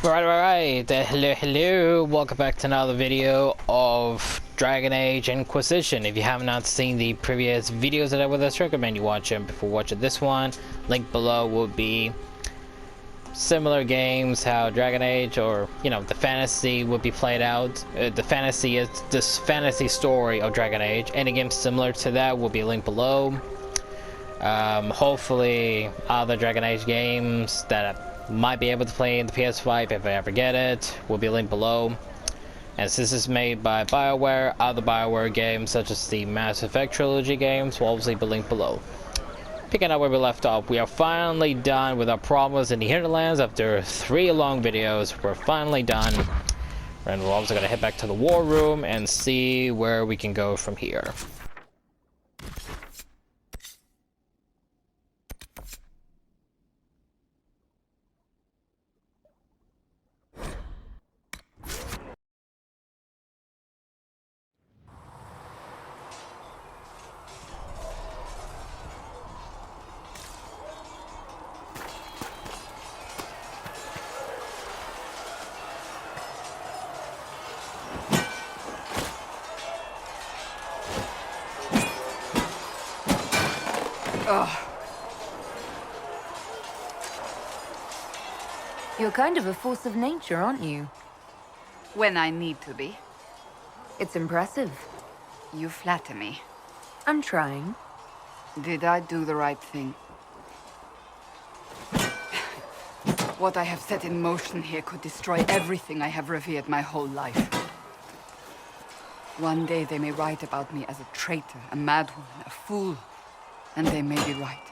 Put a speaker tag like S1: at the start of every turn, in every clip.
S1: Right, hello, welcome back to another video of Dragon Age Inquisition. If you have not seen the previous videos that I would recommend you watch them before watching this one. Link below will be similar games, how Dragon Age, or the fantasy would be played out. The fantasy is this fantasy story of Dragon Age. Any game similar to that will be linked below. Hopefully other Dragon Age games that might be able to play in the PS5 if I ever get it will be linked below. And since this is made by BioWare, other BioWare games such as the Mass Effect trilogy games will obviously be linked below. Picking up where we left off, we are finally done with our problems in the Hinterlands. After 3 long videos, we're finally done. And we're also going to head back to the war room and see where we can go from here.
S2: You're kind of a force of nature, aren't you?
S3: When I need to be.
S2: It's impressive.
S3: You flatter me.
S2: I'm trying.
S3: Did I do the right thing? What I have set in motion here could destroy everything I have revered my whole life. One day they may write about me as a traitor, a madwoman, a fool. And they may be right.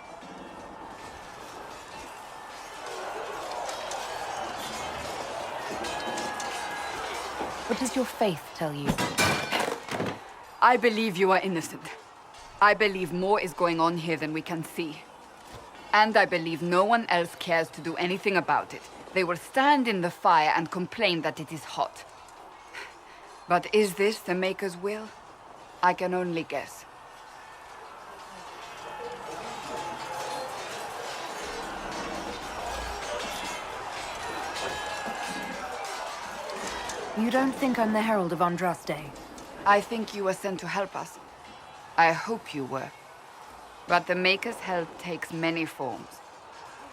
S2: What does your faith tell you?
S3: I believe you are innocent. I believe more is going on here than we can see. And I believe no one else cares to do anything about it. They will stand in the fire and complain that it is hot. But is this the Maker's will? I can only guess.
S2: You don't think I'm the Herald of Andraste?
S3: I think you were sent to help us. I hope you were. But the Maker's help takes many forms.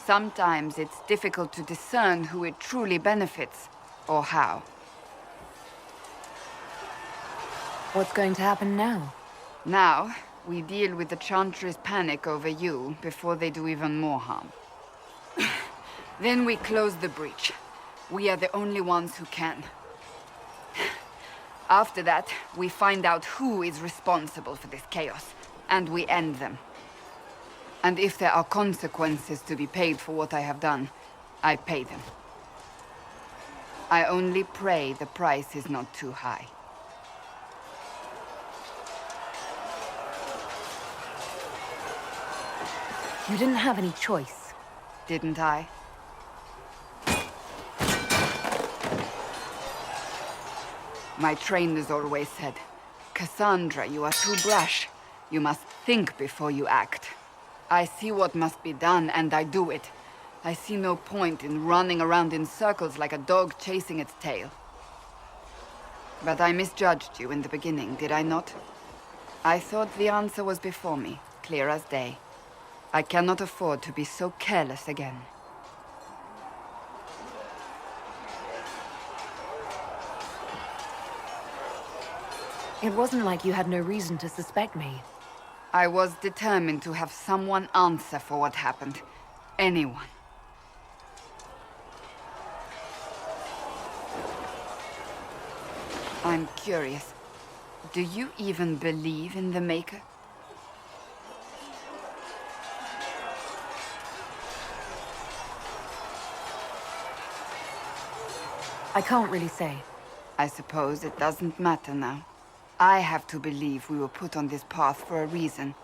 S3: Sometimes it's difficult to discern who it truly benefits, or how.
S2: What's going to happen now?
S3: Now, we deal with the Chantry's panic over you before they do even more harm. Then we close the breach. We are the only ones who can. After that, we find out who is responsible for this chaos, and we end them. And if there are consequences to be paid for what I have done, I pay them. I only pray the price is not too high.
S2: You didn't have any choice.
S3: Didn't I? My trainers always said, Cassandra, you are too brash. You must think before you act. I see what must be done, and I do it. I see no point in running around in circles like a dog chasing its tail. But I misjudged you in the beginning, did I not? I thought the answer was before me, clear as day. I cannot afford to be so careless again.
S2: It wasn't like you had no reason to suspect me.
S3: I was determined to have someone answer for what happened. Anyone. I'm curious. Do you even believe in the Maker?
S2: I can't really say.
S3: I suppose it doesn't matter now. I have to believe we were put on this path for a reason,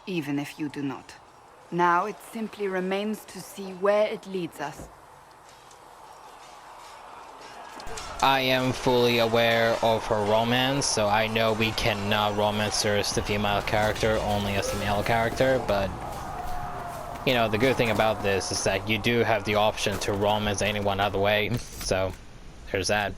S3: even if you do not. Now it simply remains to see where it leads us.
S1: I am fully aware of her romance, so I know we cannot romance her as the female character, only as the male character, but you know, the good thing about this is that you do have the option to romance anyone other way. So, there's that.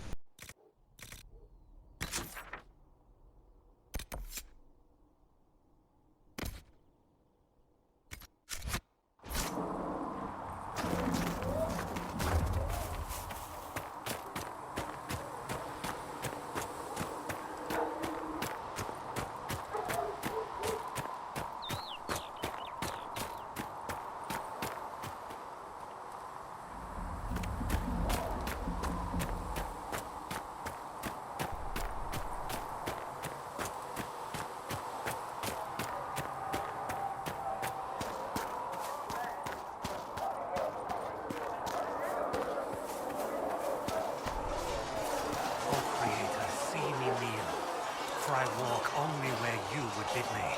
S4: I walk only where you would bid me.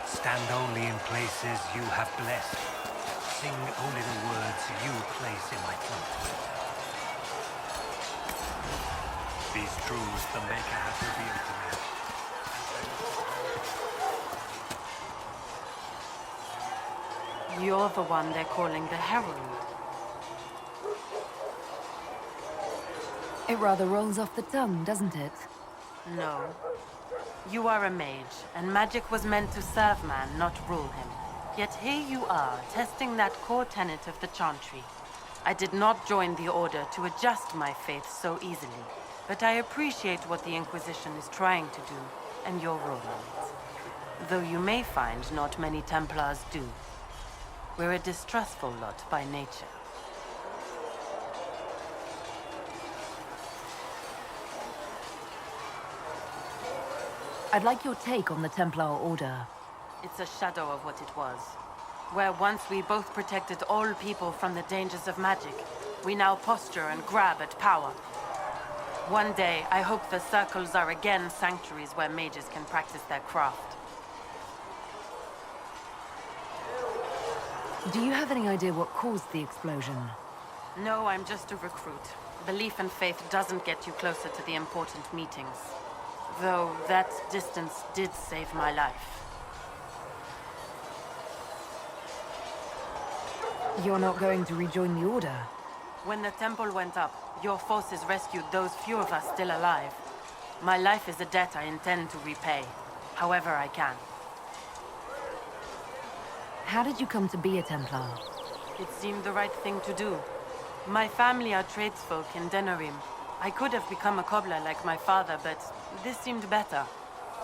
S4: Stand only in places you have blessed. Sing only the words you place in my throat. These truths the Maker has revealed to me.
S5: You're the one they're calling the Herald.
S2: It rather rolls off the tongue, doesn't it?
S5: No. You are a mage, and magic was meant to serve man, not rule him. Yet here you are, testing that core tenet of the Chantry. I did not join the Order to adjust my faith so easily, but I appreciate what the Inquisition is trying to do, and your role in it. Though you may find not many Templars do. We're a distrustful lot by nature.
S2: I'd like your take on the Templar Order.
S5: It's a shadow of what it was. Where once we both protected all people from the dangers of magic, we now posture and grab at power. One day, I hope the circles are again sanctuaries where mages can practice their craft.
S2: Do you have any idea what caused the explosion?
S5: No, I'm just a recruit. Belief and faith doesn't get you closer to the important meetings. Though that distance did save my life.
S2: You're not going to rejoin the Order?
S5: When the temple went up, your forces rescued those few of us still alive. My life is a debt I intend to repay, however I can.
S2: How did you come to be a Templar?
S5: It seemed the right thing to do. My family are tradesfolk in Denerim. I could have become a cobbler like my father, but this seemed better.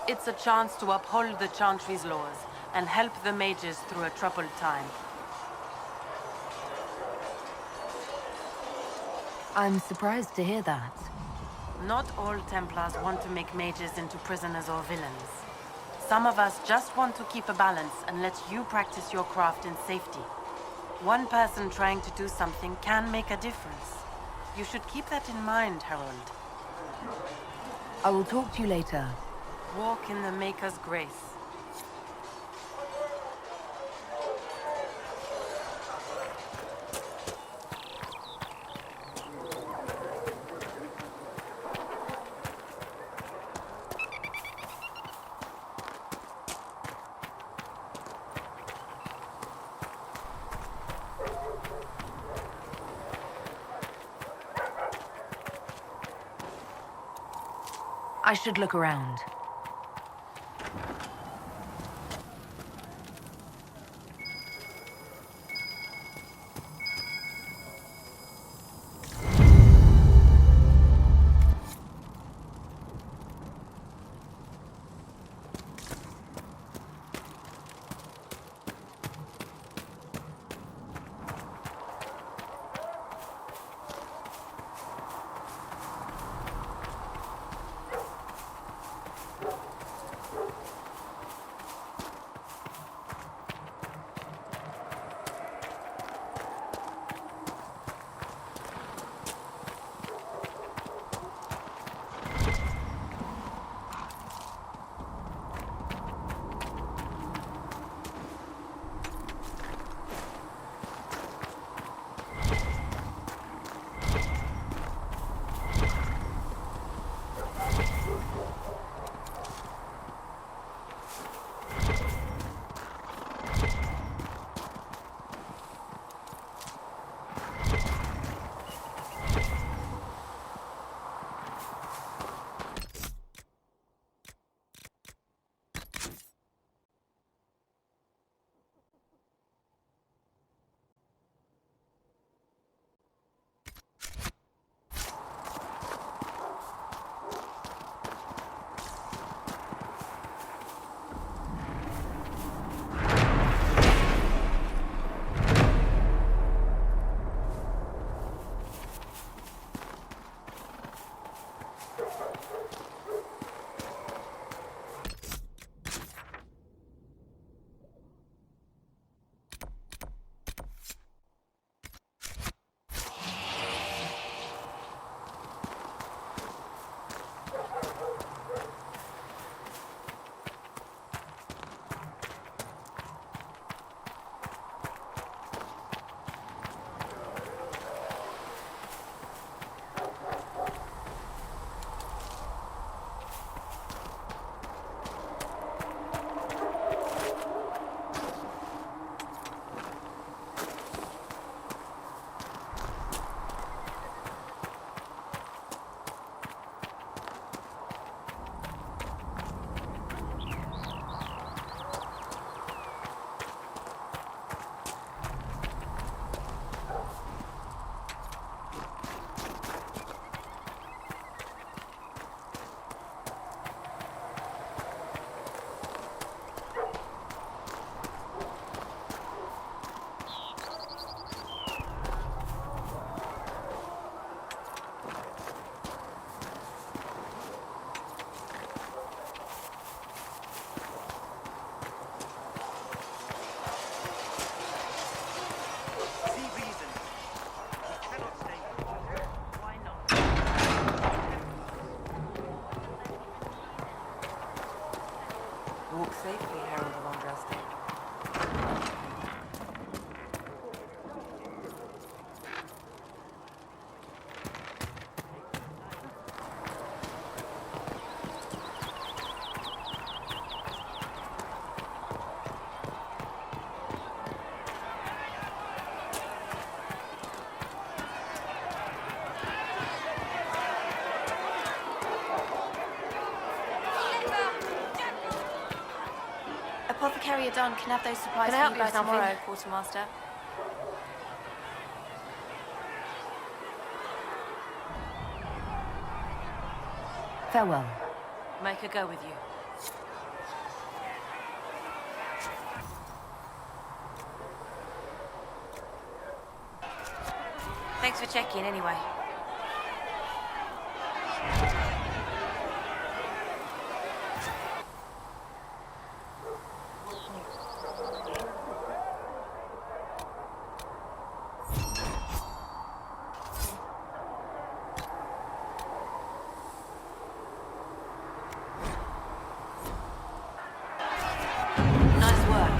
S5: It's a chance to uphold the Chantry's laws and help the mages through a troubled time.
S2: I'm surprised to hear that.
S5: Not all Templars want to make mages into prisoners or villains. Some of us just want to keep a balance and let you practice your craft in safety. One person trying to do something can make a difference. You should keep that in mind, Harold.
S2: I will talk to you later.
S5: Walk in the Maker's grace.
S2: I should look around.
S6: Apothecary Adon can have those supplies
S2: Can I help
S6: for
S2: you
S6: you by
S2: with something?
S6: tomorrow, Quartermaster.
S2: Farewell.
S5: Make her go with you. Thanks for checking anyway. Nice work.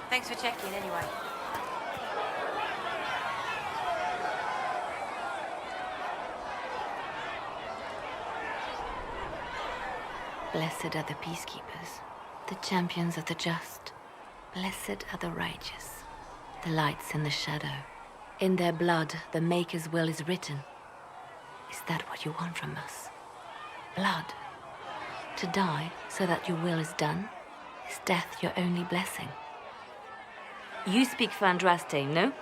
S5: Thanks for checking anyway.
S2: Blessed are the peacekeepers, the champions of the just. Blessed are the righteous, the lights in the shadow. In their blood, the Maker's will is written. Is that what you want from us? Blood? To die so that your will is done? Is death your only blessing?
S7: You speak for Andraste, no?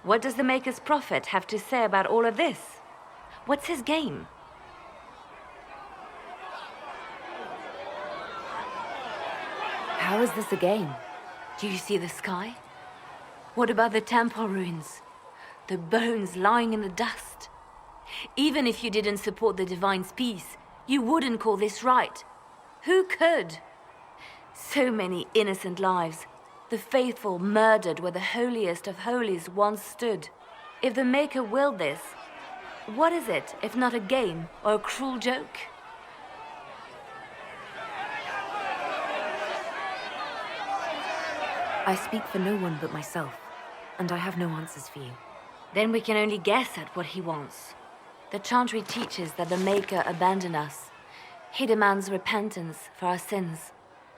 S7: What does the Maker's prophet have to say about all of this? What's his game?
S2: How is this a game?
S7: Do you see the sky? What about the temple ruins? The bones lying in the dust? Even if you didn't support the Divine's peace, you wouldn't call this right. Who could? So many innocent lives. The faithful murdered where the holiest of holies once stood. If the Maker willed this, what is it if not a game or a cruel joke?
S2: I speak for no one but myself, and I have no answers for you.
S7: Then we can only guess at what he wants. The Chantry teaches that the Maker abandoned us. He demands repentance for our sins.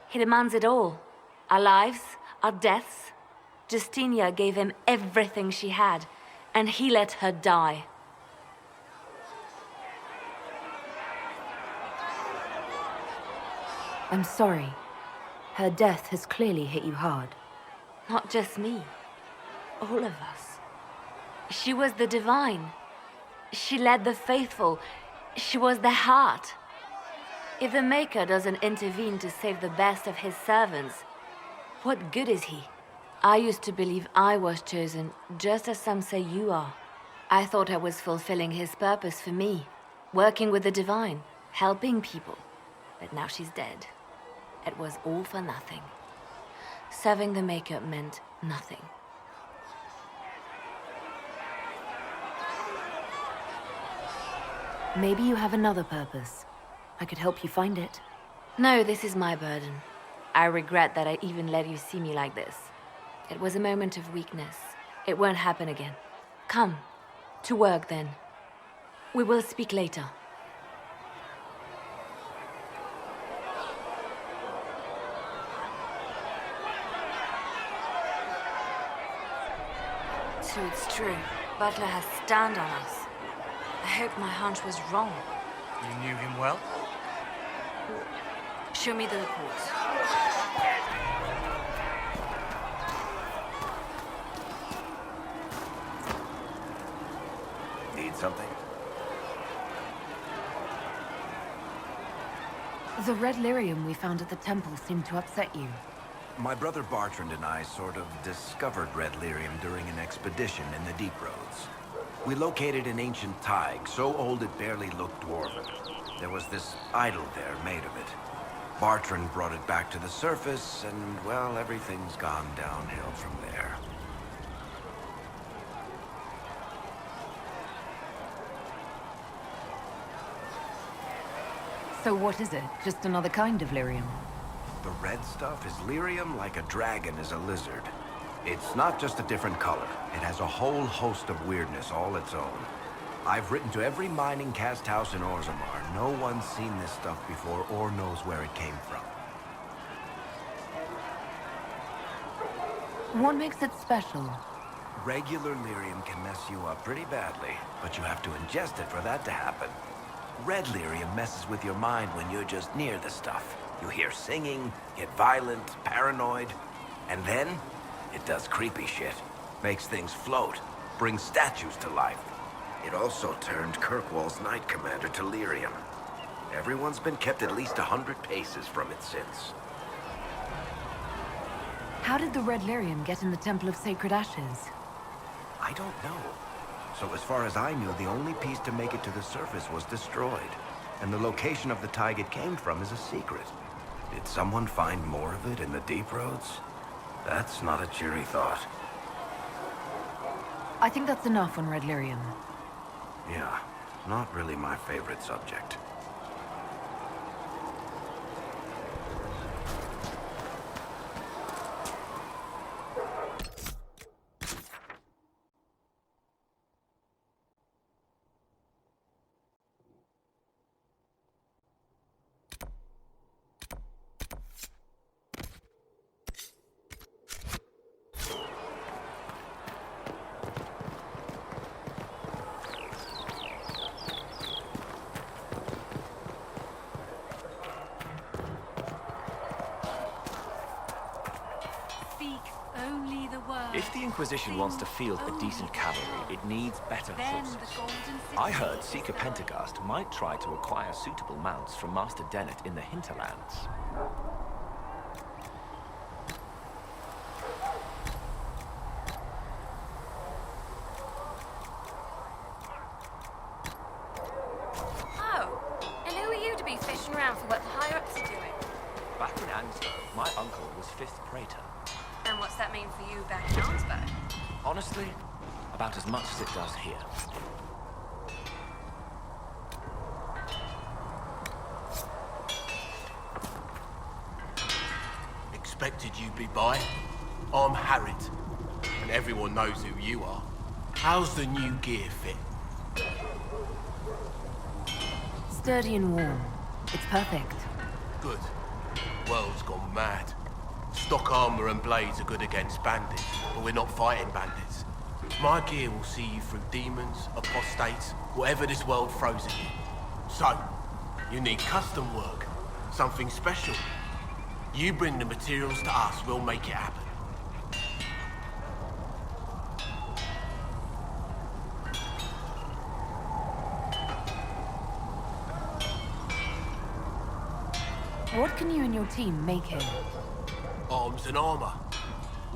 S7: He demands it all. Our lives, our deaths. Justinia gave him everything she had, and he let her die.
S2: I'm sorry. Her death has clearly hit you hard.
S7: Not just me. All of us. She was the Divine. She led the faithful. She was their heart. If the Maker doesn't intervene to save the best of his servants, what good is he? I used to believe I was chosen, just as some say you are. I thought I was fulfilling his purpose for me, working with the Divine, helping people. But now she's dead. It was all for nothing. Serving the Maker meant nothing.
S2: Maybe you have another purpose. I could help you find it.
S7: No, this is my burden. I regret that I even let you see me like this. It was a moment of weakness. It won't happen again. Come, to work then. We will speak later. So it's true. Butler has stand on us. I hope my hunch was wrong.
S4: You knew him well?
S7: Show me the reports.
S8: Need something?
S2: The red lyrium we found at the temple seemed to upset you.
S8: My brother Bartrand and I sort of discovered red lyrium during an expedition in the Deep Roads. We located an ancient thaig, so old it barely looked dwarven. There was this idol there made of it. Bartrand brought it back to the surface, and, well, everything's gone downhill from there.
S2: So what is it? Just another kind of lyrium?
S8: The red stuff is lyrium like a dragon is a lizard. It's not just a different color. It has a whole host of weirdness all its own. I've written to every mining cast house in Orzammar. No one's seen this stuff before or knows where it came from.
S2: What makes it special?
S8: Regular lyrium can mess you up pretty badly, but you have to ingest it for that to happen. Red lyrium messes with your mind when you're just near the stuff. You hear singing, get violent, paranoid, and then it does creepy shit. Makes things float, brings statues to life. It also turned Kirkwall's Knight Commander to lyrium. Everyone's been kept at least 100 paces from it since.
S2: How did the red lyrium get in the Temple of Sacred Ashes?
S8: I don't know. So as far as I knew, the only piece to make it to the surface was destroyed. And the location of the tide it came from is a secret. Did someone find more of it in the deep roads? That's not a cheery thought.
S2: I think that's enough on red lyrium.
S8: Yeah, not really my favorite subject.
S9: If the Inquisition wants to field a decent cavalry, it needs better horses. I heard Seeker Pentagast might try to acquire suitable mounts from Master Dennett in the hinterlands.
S6: Oh, and who are you to be fishing around for what the higher-ups are doing?
S9: Back in Ansbro, my uncle was 5th Praetor.
S6: And what's that mean for you back in Arnsburg?
S9: Honestly, about as much as it does here.
S10: Expected you'd be by. I'm Harriet, and everyone knows who you are. How's the new gear fit?
S2: Sturdy and warm. It's perfect.
S10: Good. World's gone mad. Stock armor and blades are good against bandits, but we're not fighting bandits. My gear will see you through demons, apostates, whatever this world throws at you. So, you need custom work, something special. You bring the materials to us, we'll make it happen.
S2: What can you and your team make here?
S10: Arms and armor.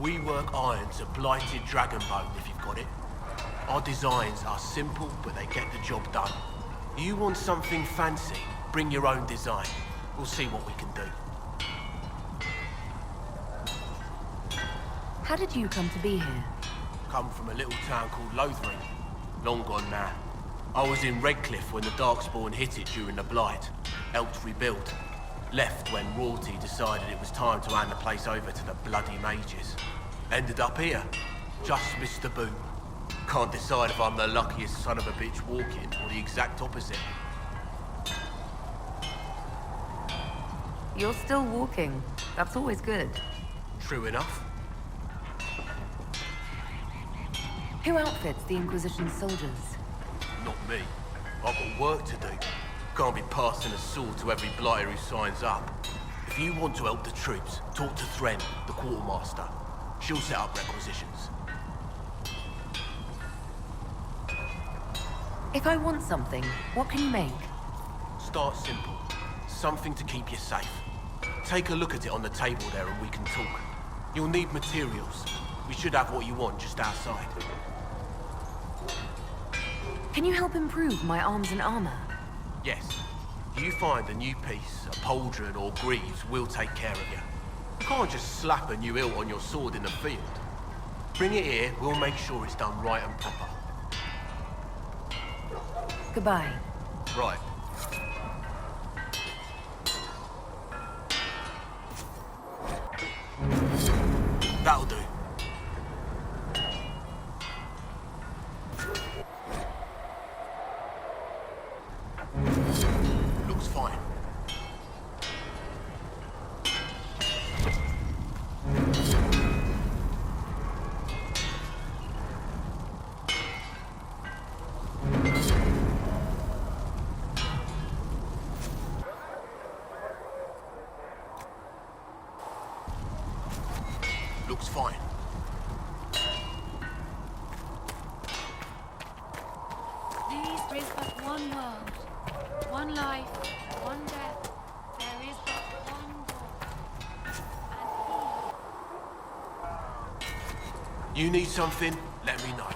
S10: We work iron to blighted dragonbone if you've got it. Our designs are simple, but they get the job done. You want something fancy, bring your own design. We'll see what we can do.
S2: How did you come to be here?
S10: Come from a little town called Lothering. Long gone now. I was in Redcliffe when the Darkspawn hit it during the Blight. Helped rebuild. Left when royalty decided it was time to hand the place over to the bloody mages. Ended up here. Just missed the boom. Can't decide if I'm the luckiest son of a bitch walking or the exact opposite.
S2: You're still walking. That's always good.
S10: True enough.
S2: Who outfits the Inquisition's soldiers?
S10: Not me. I've got work to do. Can't be passing a sword to every blighter who signs up. If you want to help the troops, talk to Thren, the quartermaster. She'll set up requisitions.
S2: If I want something, what can you make?
S10: Start simple. Something to keep you safe. Take a look at it on the table there and we can talk. You'll need materials. We should have what you want just outside.
S2: Can you help improve my arms and armor?
S10: Yes. You find a new piece, a pauldron or greaves, we'll take care of you. You can't just slap a new hilt on your sword in the field. Bring it here, we'll make sure it's done right and proper.
S2: Goodbye.
S10: Right. That'll do. Looks fine. fine.
S6: There is but one world, one life, one death. There is but one God.
S10: You need something? Let me know.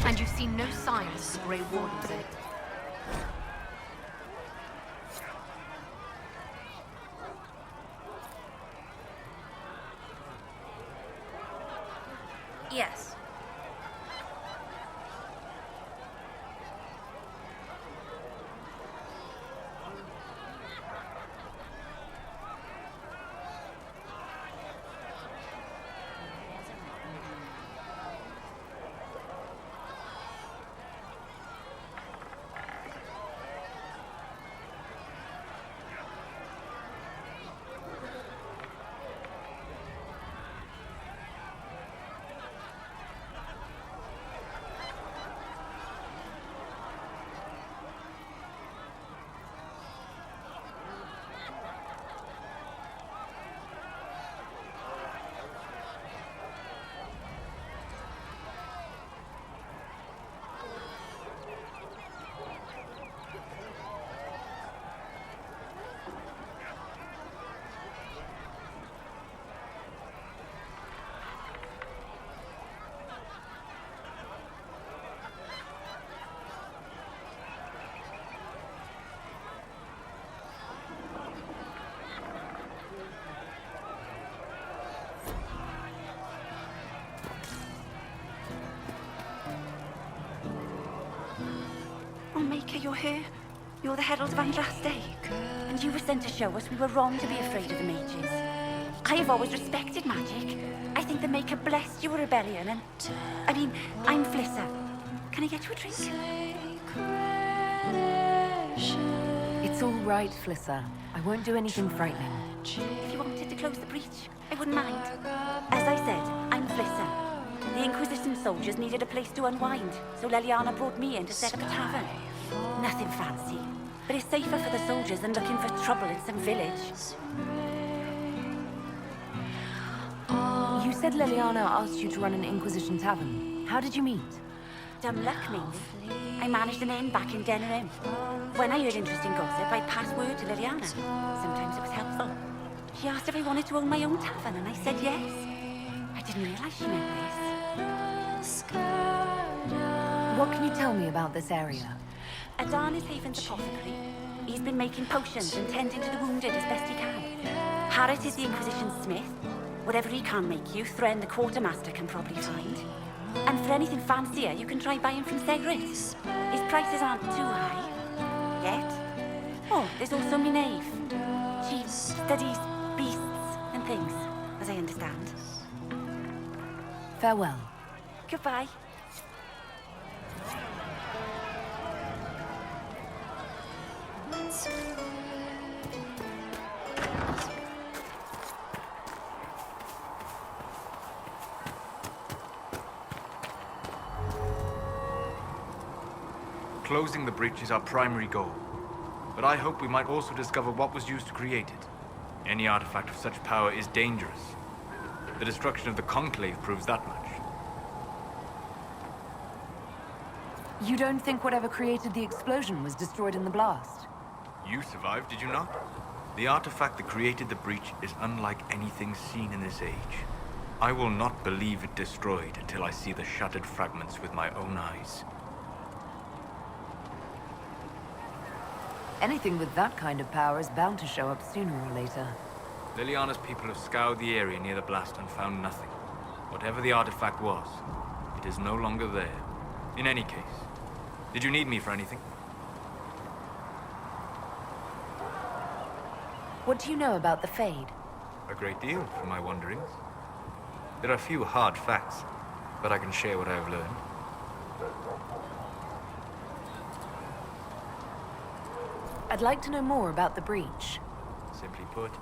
S6: And you've seen no signs of Grey Wardens in it. Yes.
S11: Oh, Maker, you're here. You're the Herald of Andraste, and you were sent to show us we were wrong to be afraid of the mages. I have always respected magic. I think the Maker blessed your rebellion, and... I mean, I'm Flissa. Can I get you a drink?
S2: It's all right, Flissa. I won't do anything frightening.
S11: If you wanted to close the breach, I wouldn't mind. As I said, I'm Flissa. The Inquisition soldiers needed a place to unwind, so Leliana brought me in to set up a tavern. Nothing fancy, but it's safer for the soldiers than looking for trouble in some village.
S2: You said Leliana asked you to run an Inquisition tavern. How did you meet?
S11: Dumb luck, maybe. I managed an inn back in Denerim. When I heard interesting gossip, I'd pass word to Liliana. Sometimes it was helpful. She asked if I wanted to own my own tavern, and I said yes. I didn't realize she meant this.
S2: What can you tell me about this area?
S11: Adarnis Haven's apothecary. He's been making potions and tending to the wounded as best he can. Harris is the Inquisition smith. Whatever he can make you, Thren the quartermaster can probably find. And for anything fancier, you can try buying from Segrit. His prices aren't too high. Yet. Oh, there's also Minave. She studies beasts and things, as I understand.
S2: Farewell.
S11: Goodbye.
S12: Closing the breach is our primary goal, but I hope we might also discover what was used to create it. Any artifact of such power is dangerous. The destruction of the Conclave proves that much.
S2: You don't think whatever created the explosion was destroyed in the blast?
S12: You survived, did you not? The artifact that created the breach is unlike anything seen in this age. I will not believe it destroyed until I see the shattered fragments with my own eyes.
S2: Anything with that kind of power is bound to show up sooner or later.
S12: Liliana's people have scoured the area near the blast and found nothing. Whatever the artifact was, it is no longer there. In any case, did you need me for anything?
S2: What do you know about the Fade?
S12: A great deal from my wanderings. There are few hard facts, but I can share what I have learned.
S2: I'd like to know more about the breach.
S12: Simply put,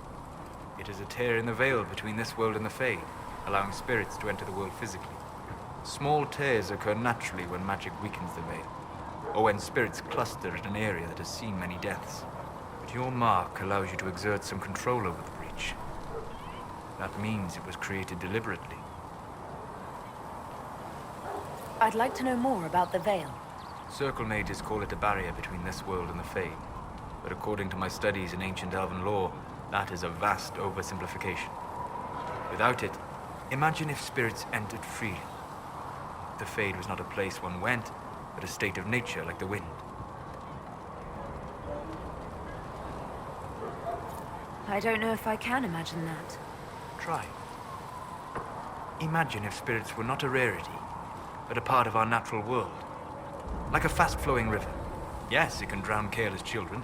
S12: it is a tear in the veil between this world and the Fade, allowing spirits to enter the world physically. Small tears occur naturally when magic weakens the veil, or when spirits cluster at an area that has seen many deaths. But your mark allows you to exert some control over the breach. That means it was created deliberately.
S2: I'd like to know more about the veil.
S12: Circle mages call it a barrier between this world and the Fade. But according to my studies in ancient elven lore, that is a vast oversimplification. Without it, imagine if spirits entered freely. The Fade was not a place one went, but a state of nature like the wind.
S2: I don't know if I can imagine that.
S12: Try. Imagine if spirits were not a rarity, but a part of our natural world. Like a fast-flowing river. Yes, it can drown careless children,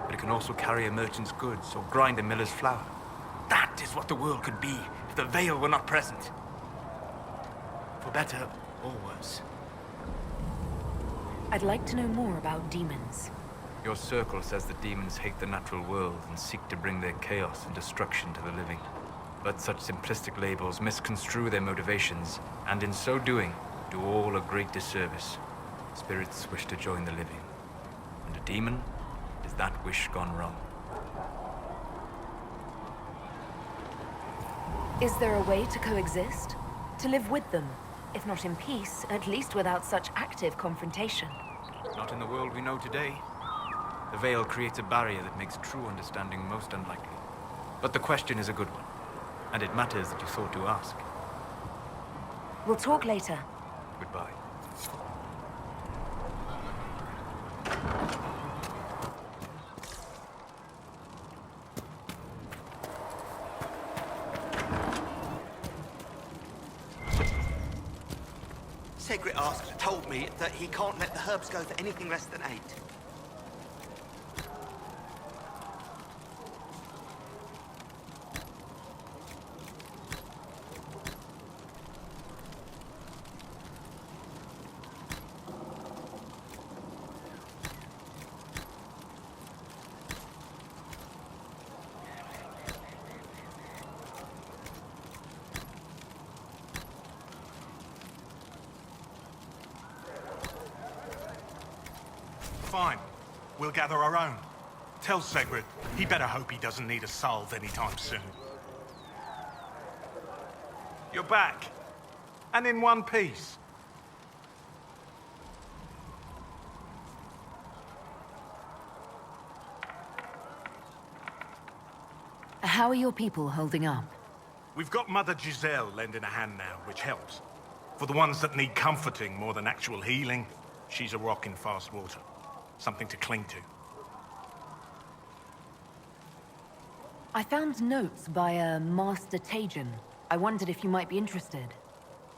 S12: but it can also carry a merchant's goods or grind a miller's flour. That is what the world could be if the veil were not present. For better or worse.
S2: I'd like to know more about demons.
S12: Your circle says that demons hate the natural world and seek to bring their chaos and destruction to the living. But such simplistic labels misconstrue their motivations, and in so doing, do all a great disservice. Spirits wish to join the living, and a demon is that wish gone wrong.
S2: Is there a way to coexist? To live with them? If not in peace, at least without such active confrontation.
S12: Not in the world we know today. The veil creates a barrier that makes true understanding most unlikely. But the question is a good one, and it matters that you thought to ask.
S2: We'll talk later.
S12: Goodbye.
S13: Segrit told me that he can't let the herbs go for anything less than 8. fine. We'll gather our own. Tell Segrid, he better hope he doesn't need a salve anytime soon. You're back. And in one piece.
S14: How are your people holding up?
S13: We've got Mother Giselle lending a hand now, which helps. For the ones that need comforting more than actual healing, she's a rock in fast water. Something to cling to.
S14: I found notes by a Master Tajan. I wondered if you might be interested.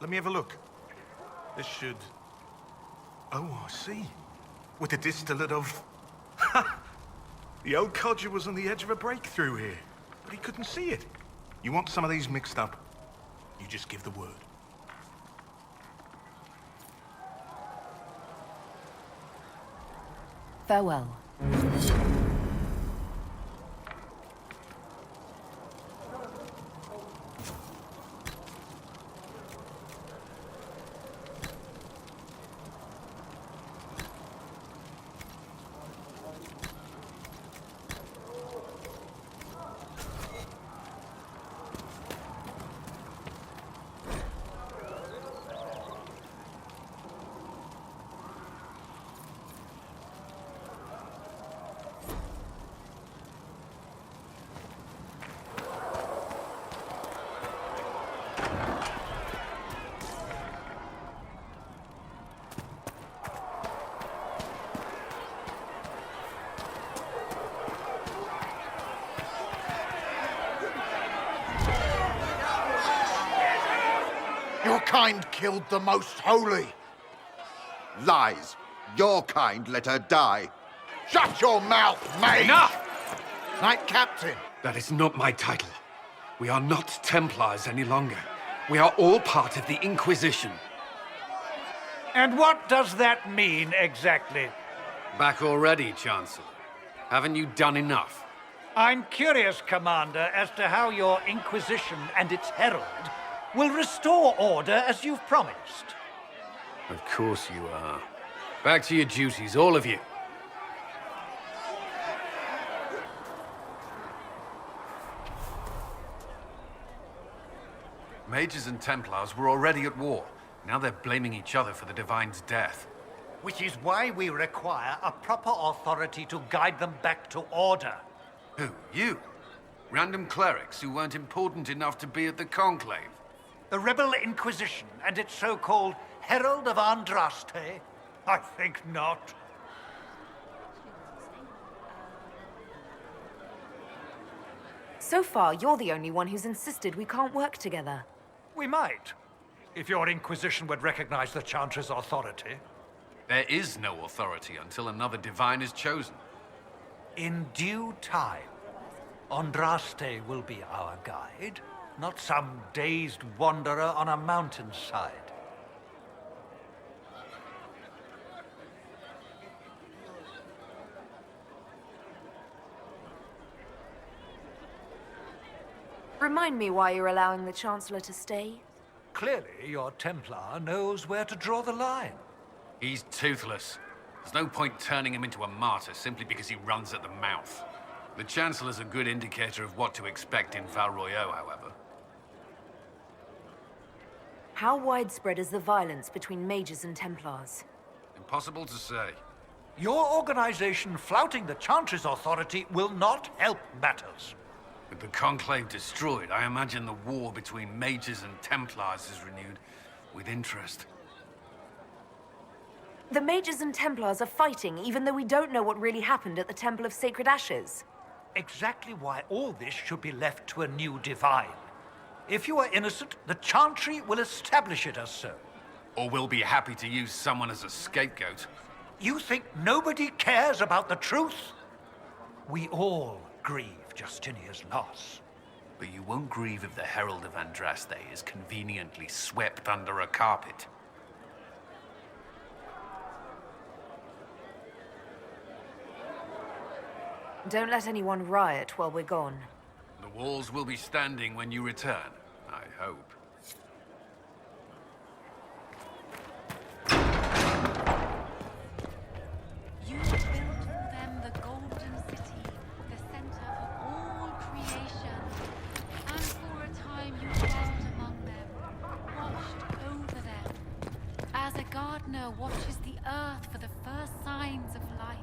S13: Let me have a look. This should... Oh, I see. With the distillate of... The old codger was on the edge of a breakthrough here, but he couldn't see it. You want some of these mixed up? You just give the word.
S14: Farewell.
S15: Your kind killed the most holy.
S16: Lies. Your kind let her die.
S15: Shut your mouth, mate!
S17: Enough!
S15: Knight Captain.
S17: That is not my title. We are not Templars any longer. We are all part of the Inquisition.
S18: And what does that mean, exactly?
S17: Back already, Chancellor. Haven't you done enough?
S18: I'm curious, Commander, as to how your Inquisition and its herald will restore order as you've promised.
S17: Of course you are. Back to your duties, all of you. Mages and Templars were already at war. Now they're blaming each other for the Divine's death.
S18: Which is why we require a proper authority to guide them back to order.
S17: Who? You? Random clerics who weren't important enough to be at the Conclave?
S18: The Rebel Inquisition and its so-called Herald of Andraste? I think not.
S14: So far, you're the only one who's insisted we can't work together.
S18: We might, if your Inquisition would recognize the Chantry's authority.
S17: There is no authority until another Divine is chosen.
S18: In due time, Andraste will be our guide, not some dazed wanderer on a mountainside.
S14: Remind me why you're allowing the Chancellor to stay?
S18: Clearly, your Templar knows where to draw the line.
S17: He's toothless. There's no point turning him into a martyr simply because he runs at the mouth. The Chancellor's a good indicator of what to expect in Val Royeaux, however.
S14: How widespread is the violence between mages and Templars?
S17: Impossible to say.
S18: Your organization flouting the Chantry's authority will not help matters.
S17: With the Conclave destroyed, I imagine the war between mages and Templars is renewed with interest.
S14: The mages and Templars are fighting, even though we don't know what really happened at the Temple of Sacred Ashes.
S18: Exactly why all this should be left to a new Divine. If you are innocent, the Chantry will establish it as so.
S17: Or we'll be happy to use someone as a scapegoat.
S18: You think nobody cares about the truth? We all grieve Justinia's loss.
S17: But you won't grieve if the Herald of Andraste is conveniently swept under a carpet.
S14: Don't let anyone riot while we're gone.
S17: The walls will be standing when you return, I hope.
S6: You gardener watches the earth for the first signs of life.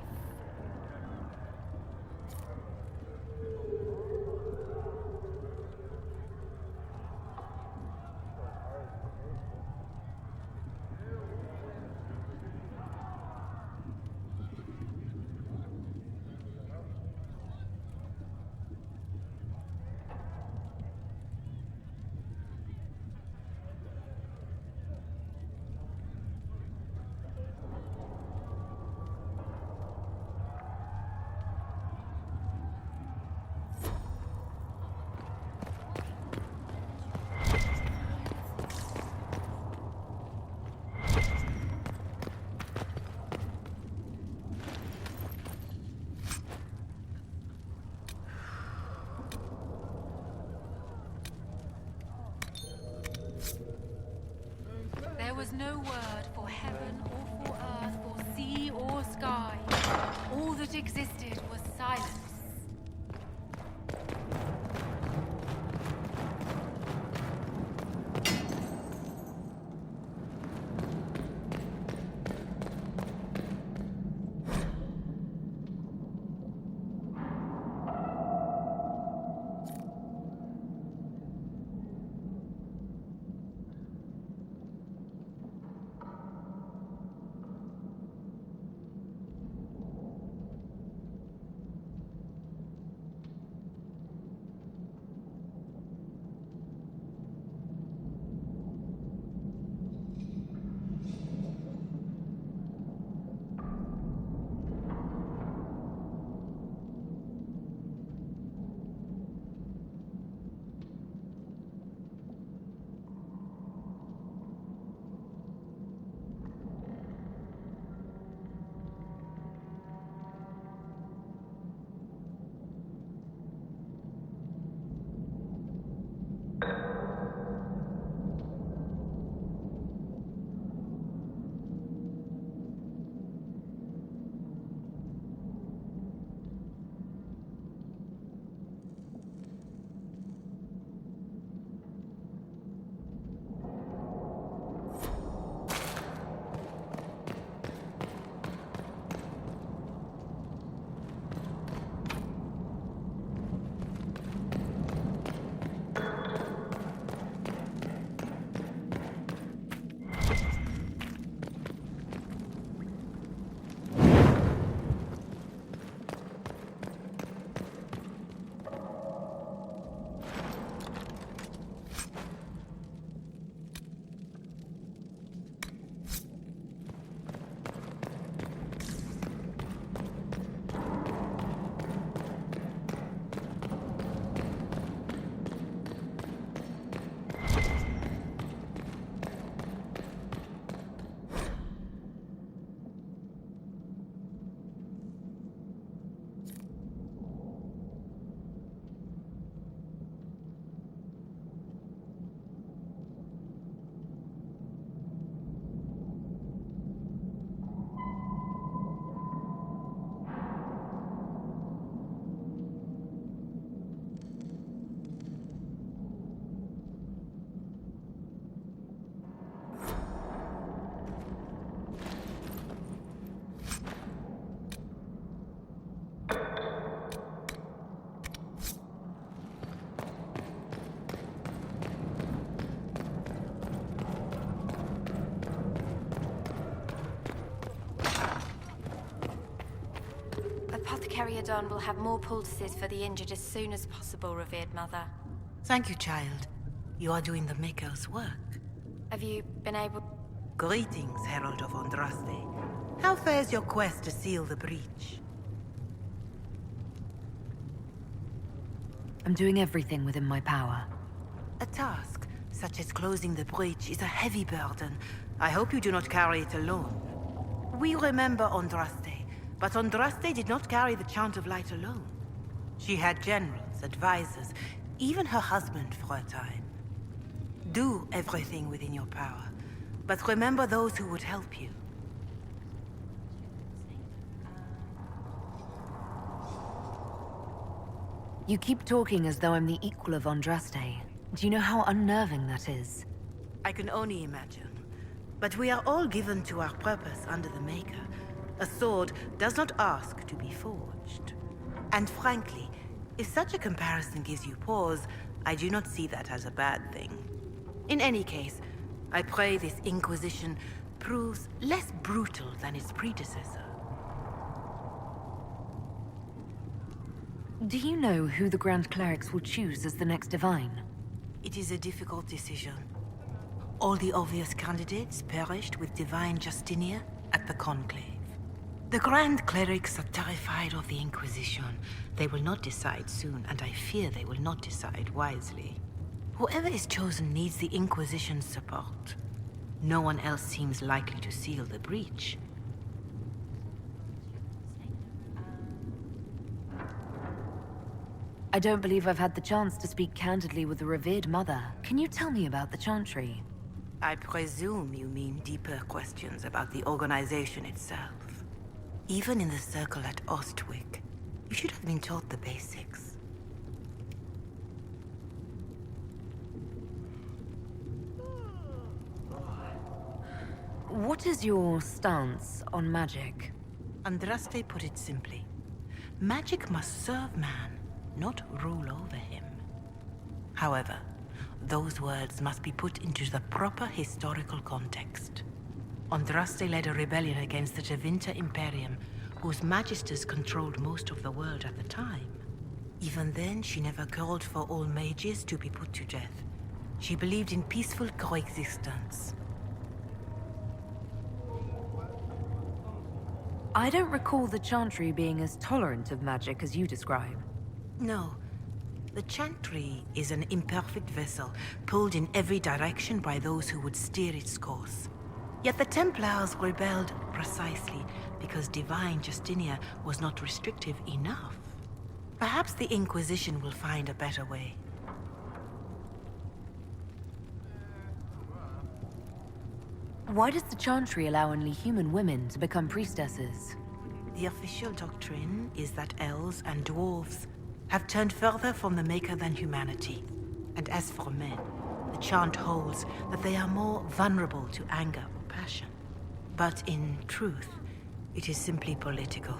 S6: There was no word for heaven or for earth, for sea or sky. All that existed was silence.
S19: Apothecary Adon will have more poultices for the injured as soon as possible, revered mother.
S20: Thank you, child. You are doing the Maker's work.
S19: Have you been able...
S20: Greetings, Herald of Andraste. How fares your quest to seal the breach?
S14: I'm doing everything within my power.
S20: A task, such as closing the breach, is a heavy burden. I hope you do not carry it alone. We remember Andraste, but Andraste did not carry the Chant of Light alone. She had generals, advisors, even her husband for a time. Do everything within your power, but remember those who would help you.
S14: You keep talking as though I'm the equal of Andraste. Do you know how unnerving that is?
S20: I can only imagine. But we are all given to our purpose under the Maker. A sword does not ask to be forged. And frankly, if such a comparison gives you pause, I do not see that as a bad thing. In any case, I pray this Inquisition proves less brutal than its predecessor.
S14: Do you know who the Grand Clerics will choose as the next Divine?
S20: It is a difficult decision. All the obvious candidates perished with Divine Justinia at the Conclave. The Grand Clerics are terrified of the Inquisition. They will not decide soon, and I fear they will not decide wisely. Whoever is chosen needs the Inquisition's support. No one else seems likely to seal the breach.
S14: I don't believe I've had the chance to speak candidly with the revered mother. Can you tell me about the Chantry?
S20: I presume you mean deeper questions about the organization itself. Even in the circle at Ostwick, you should have been taught the basics.
S14: What is your stance on magic?
S20: Andraste put it simply. Magic must serve man, not rule over him. However, those words must be put into the proper historical context. Andraste led a rebellion against the Tevinter Imperium, whose magisters controlled most of the world at the time. Even then, she never called for all mages to be put to death. She believed in peaceful coexistence.
S14: I don't recall the Chantry being as tolerant of magic as you describe.
S20: No. The Chantry is an imperfect vessel, pulled in every direction by those who would steer its course. Yet the Templars rebelled precisely because Divine Justinia was not restrictive enough. Perhaps the Inquisition will find a better way.
S14: Why does the Chantry allow only human women to become priestesses?
S20: The official doctrine is that elves and dwarves have turned further from the Maker than humanity. And as for men, the chant holds that they are more vulnerable to anger or passion. But in truth, it is simply political,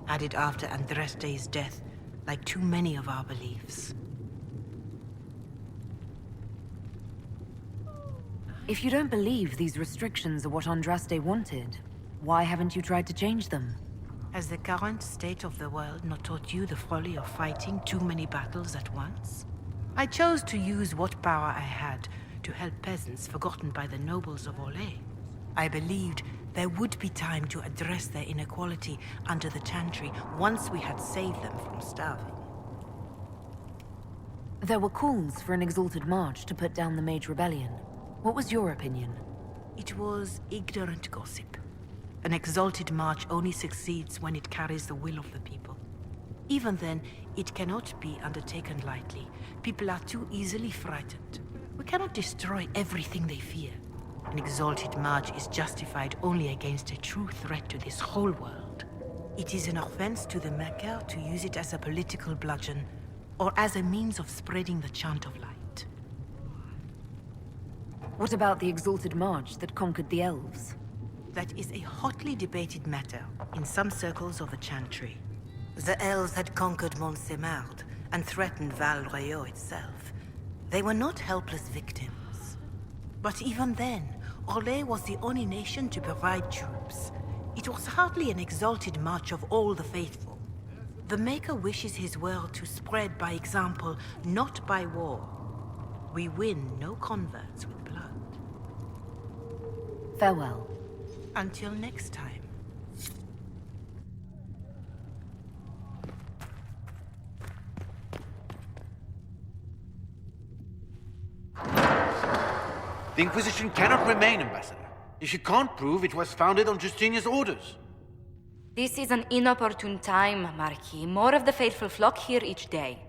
S20: added after Andraste's death, like too many of our beliefs.
S14: If you don't believe these restrictions are what Andraste wanted, why haven't you tried to change them?
S20: Has the current state of the world not taught you the folly of fighting too many battles at once? I chose to use what power I had to help peasants forgotten by the nobles of Orlais. I believed there would be time to address their inequality under the Chantry once we had saved them from starving.
S14: There were calls for an exalted march to put down the Mage Rebellion. What was your opinion?
S20: It was ignorant gossip. An exalted march only succeeds when it carries the will of the people. Even then, it cannot be undertaken lightly. People are too easily frightened. We cannot destroy everything they fear. An exalted march is justified only against a true threat to this whole world. It is an offense to the Maker to use it as a political bludgeon, or as a means of spreading the chant of light.
S14: What about the exalted march that conquered the elves?
S20: That is a hotly debated matter in some circles of the Chantry. The elves had conquered Montsemard and threatened Val Royeaux itself. They were not helpless victims. But even then, Orlais was the only nation to provide troops. It was hardly an exalted march of all the faithful. The Maker wishes his world to spread by example, not by war. We win no converts with blood.
S14: Farewell.
S20: Until next time.
S15: The Inquisition cannot remain, Ambassador, if you can't prove it was founded on Justinia's orders.
S7: This is an inopportune time, Marquis. More of the faithful flock here each day.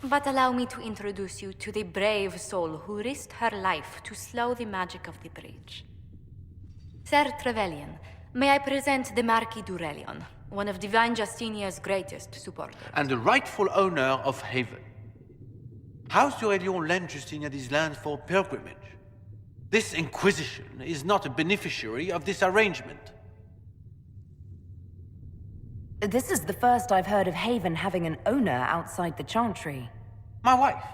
S7: But allow me to introduce you to the brave soul who risked her life to slow the magic of the breach. Sir Trevelyan, may I present the Marquis Durelion, one of Divine Justinia's greatest supporters.
S15: And the rightful owner of Haven. House Durelion lent Justinia these lands for pilgrimage. This Inquisition is not a beneficiary of this arrangement.
S14: This is the first I've heard of Haven having an owner outside the Chantry.
S15: My wife,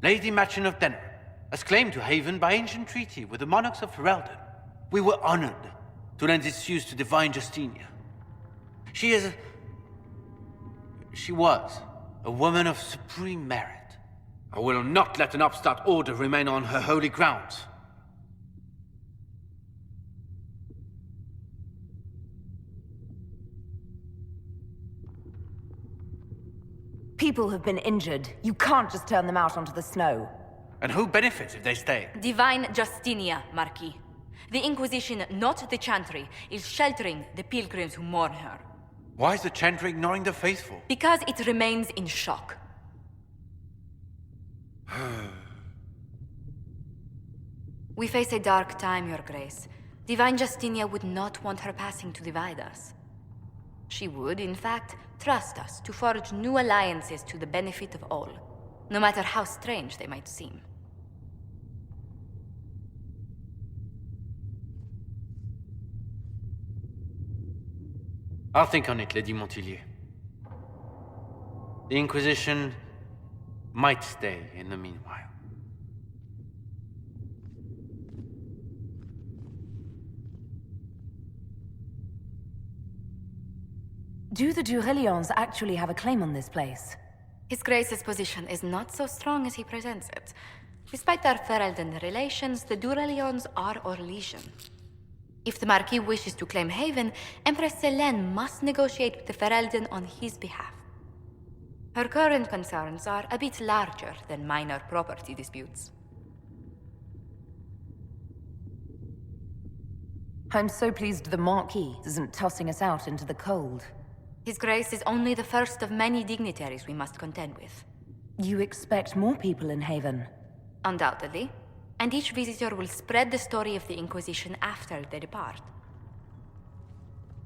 S15: Lady Machin of Denner, has claimed to Haven by ancient treaty with the monarchs of Ferelden. We were honored to lend its use to Divine Justinia. She was a woman of supreme merit. I will not let an upstart order remain on her holy grounds.
S14: People have been injured. You can't just turn them out onto the snow.
S15: And who benefits if they stay?
S7: Divine Justinia, Marquis. The Inquisition, not the Chantry, is sheltering the pilgrims who mourn her.
S15: Why is the Chantry ignoring the faithful?
S7: Because it remains in shock. We face a dark time, Your Grace. Divine Justinia would not want her passing to divide us. She would, in fact, trust us to forge new alliances to the benefit of all, no matter how strange they might seem.
S15: I'll think on it, Lady Montillier. The Inquisition might stay in the meanwhile.
S14: Do the Durelions actually have a claim on this place?
S7: His Grace's position is not so strong as he presents it. Despite our Ferelden relations, the Durelions are Orlesian. If the Marquis wishes to claim Haven, Empress Selene must negotiate with the Ferelden on his behalf. Her current concerns are a bit larger than minor property disputes.
S14: I'm so pleased the Marquis isn't tossing us out into the cold.
S7: His Grace is only the first of many dignitaries we must contend with.
S14: You expect more people in Haven?
S7: Undoubtedly. And each visitor will spread the story of the Inquisition after they depart.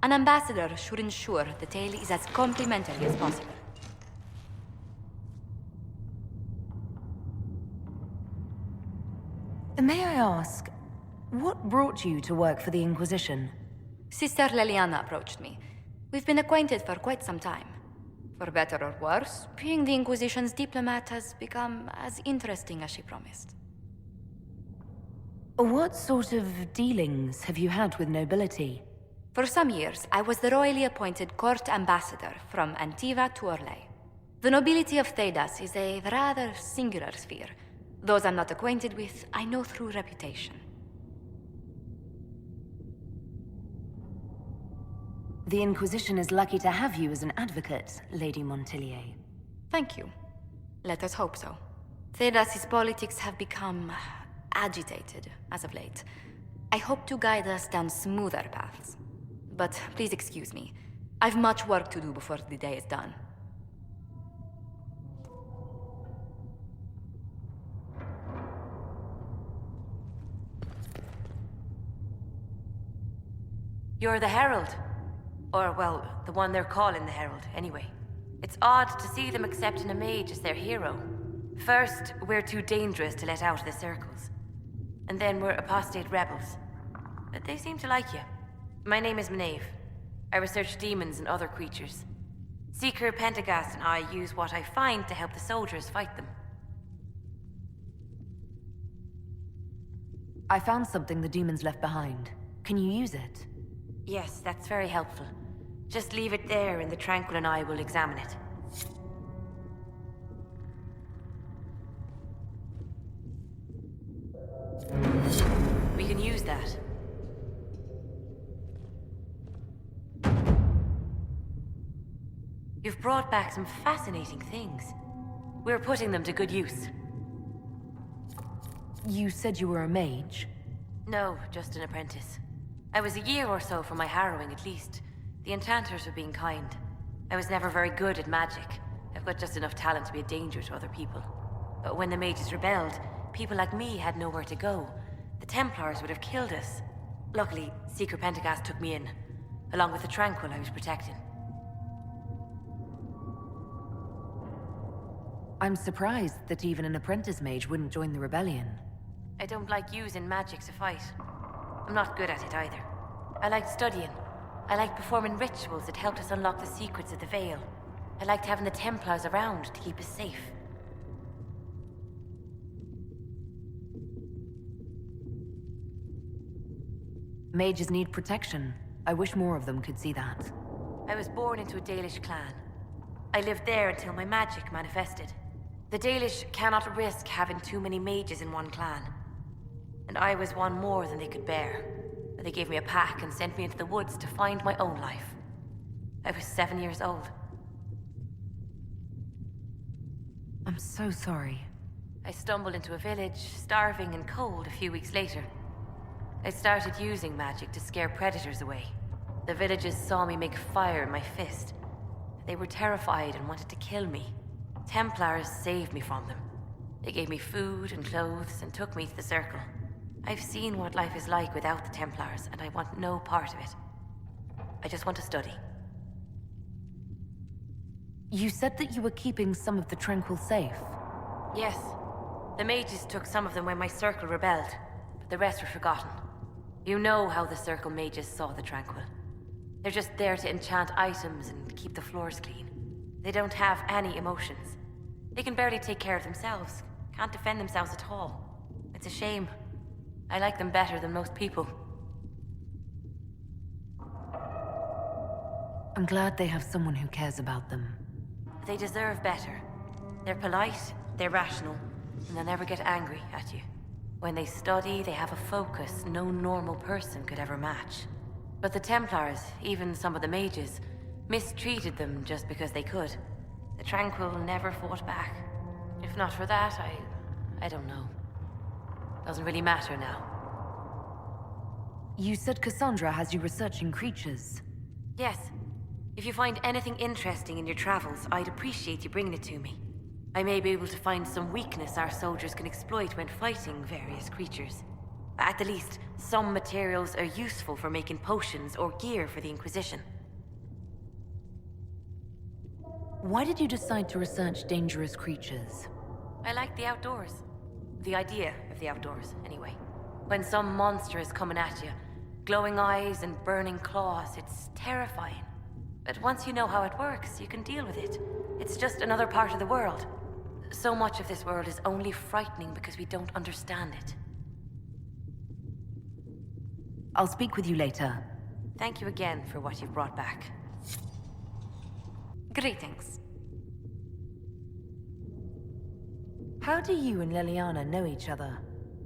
S7: An ambassador should ensure the tale is as complimentary as possible.
S14: May I ask, what brought you to work for the Inquisition?
S7: Sister Leliana approached me. We've been acquainted for quite some time. For better or worse, being the Inquisition's diplomat has become as interesting as she promised.
S14: What sort of dealings have you had with nobility?
S7: For some years, I was the royally appointed court ambassador from Antiva to Orlais. The nobility of Thedas is a rather singular sphere. Those I'm not acquainted with, I know through reputation.
S14: The Inquisition is lucky to have you as an advocate, Lady Montillier.
S7: Thank you. Let us hope so. Thedas' politics have become agitated as of late. I hope to guide us down smoother paths. But please excuse me. I've much work to do before the day is done.
S21: You're the Herald. Or, well, the one they're calling the Herald, anyway. It's odd to see them accepting a mage as their hero. First, we're too dangerous to let out of the circles. And then we're apostate rebels. But they seem to like you. My name is Maeve. I research demons and other creatures. Seeker Pentagast and I use what I find to help the soldiers fight them.
S14: I found something the demons left behind. Can you use it?
S21: Yes, that's very helpful. Just leave it there and the Tranquil and I will examine it. We can use that. You've brought back some fascinating things. We're putting them to good use.
S14: You said you were a mage?
S21: No, just an apprentice. I was a year or so from my harrowing, at least. The enchanters were being kind. I was never very good at magic. I've got just enough talent to be a danger to other people. But when the mages rebelled, people like me had nowhere to go. The Templars would have killed us. Luckily, Seeker Pentagast took me in, along with the Tranquil I was protecting.
S14: I'm surprised that even an apprentice mage wouldn't join the rebellion.
S21: I don't like using magic to fight. I'm not good at it either. I liked studying. I liked performing rituals that helped us unlock the secrets of the Veil. I liked having the Templars around to keep us safe.
S14: Mages need protection. I wish more of them could see that.
S21: I was born into a Dalish clan. I lived there until my magic manifested. The Dalish cannot risk having too many mages in one clan. And I was one more than they could bear. They gave me a pack and sent me into the woods to find my own life. I was 7 years old.
S14: I'm so sorry.
S21: I stumbled into a village, starving and cold, a few weeks later. I started using magic to scare predators away. The villagers saw me make fire in my fist. They were terrified and wanted to kill me. Templars saved me from them. They gave me food and clothes and took me to the Circle. I've seen what life is like without the Templars, and I want no part of it. I just want to study.
S14: You said that you were keeping some of the Tranquil safe.
S21: Yes. The mages took some of them when my Circle rebelled, but the rest were forgotten. You know how the Circle mages saw the Tranquil. They're just there to enchant items and keep the floors clean. They don't have any emotions. They can barely take care of themselves, can't defend themselves at all. It's a shame. I like them better than most people.
S14: I'm glad they have someone who cares about them.
S21: They deserve better. They're polite, they're rational, and they'll never get angry at you. When they study, they have a focus no normal person could ever match. But the Templars, even some of the mages, mistreated them just because they could. The Tranquil never fought back. If not for that, I don't know. Doesn't really matter now.
S14: You said Cassandra has you researching creatures.
S21: Yes. If you find anything interesting in your travels, I'd appreciate you bringing it to me. I may be able to find some weakness our soldiers can exploit when fighting various creatures. At the least, some materials are useful for making potions or gear for the Inquisition.
S14: Why did you decide to research dangerous creatures?
S21: I like the outdoors. The idea of the outdoors, anyway. When some monster is coming at you, glowing eyes and burning claws, it's terrifying. But once you know how it works, you can deal with it. It's just another part of the world. So much of this world is only frightening because we don't understand it.
S14: I'll speak with you later.
S21: Thank you again for what you've brought back.
S2: Greetings.
S14: How do you and Leliana know each other?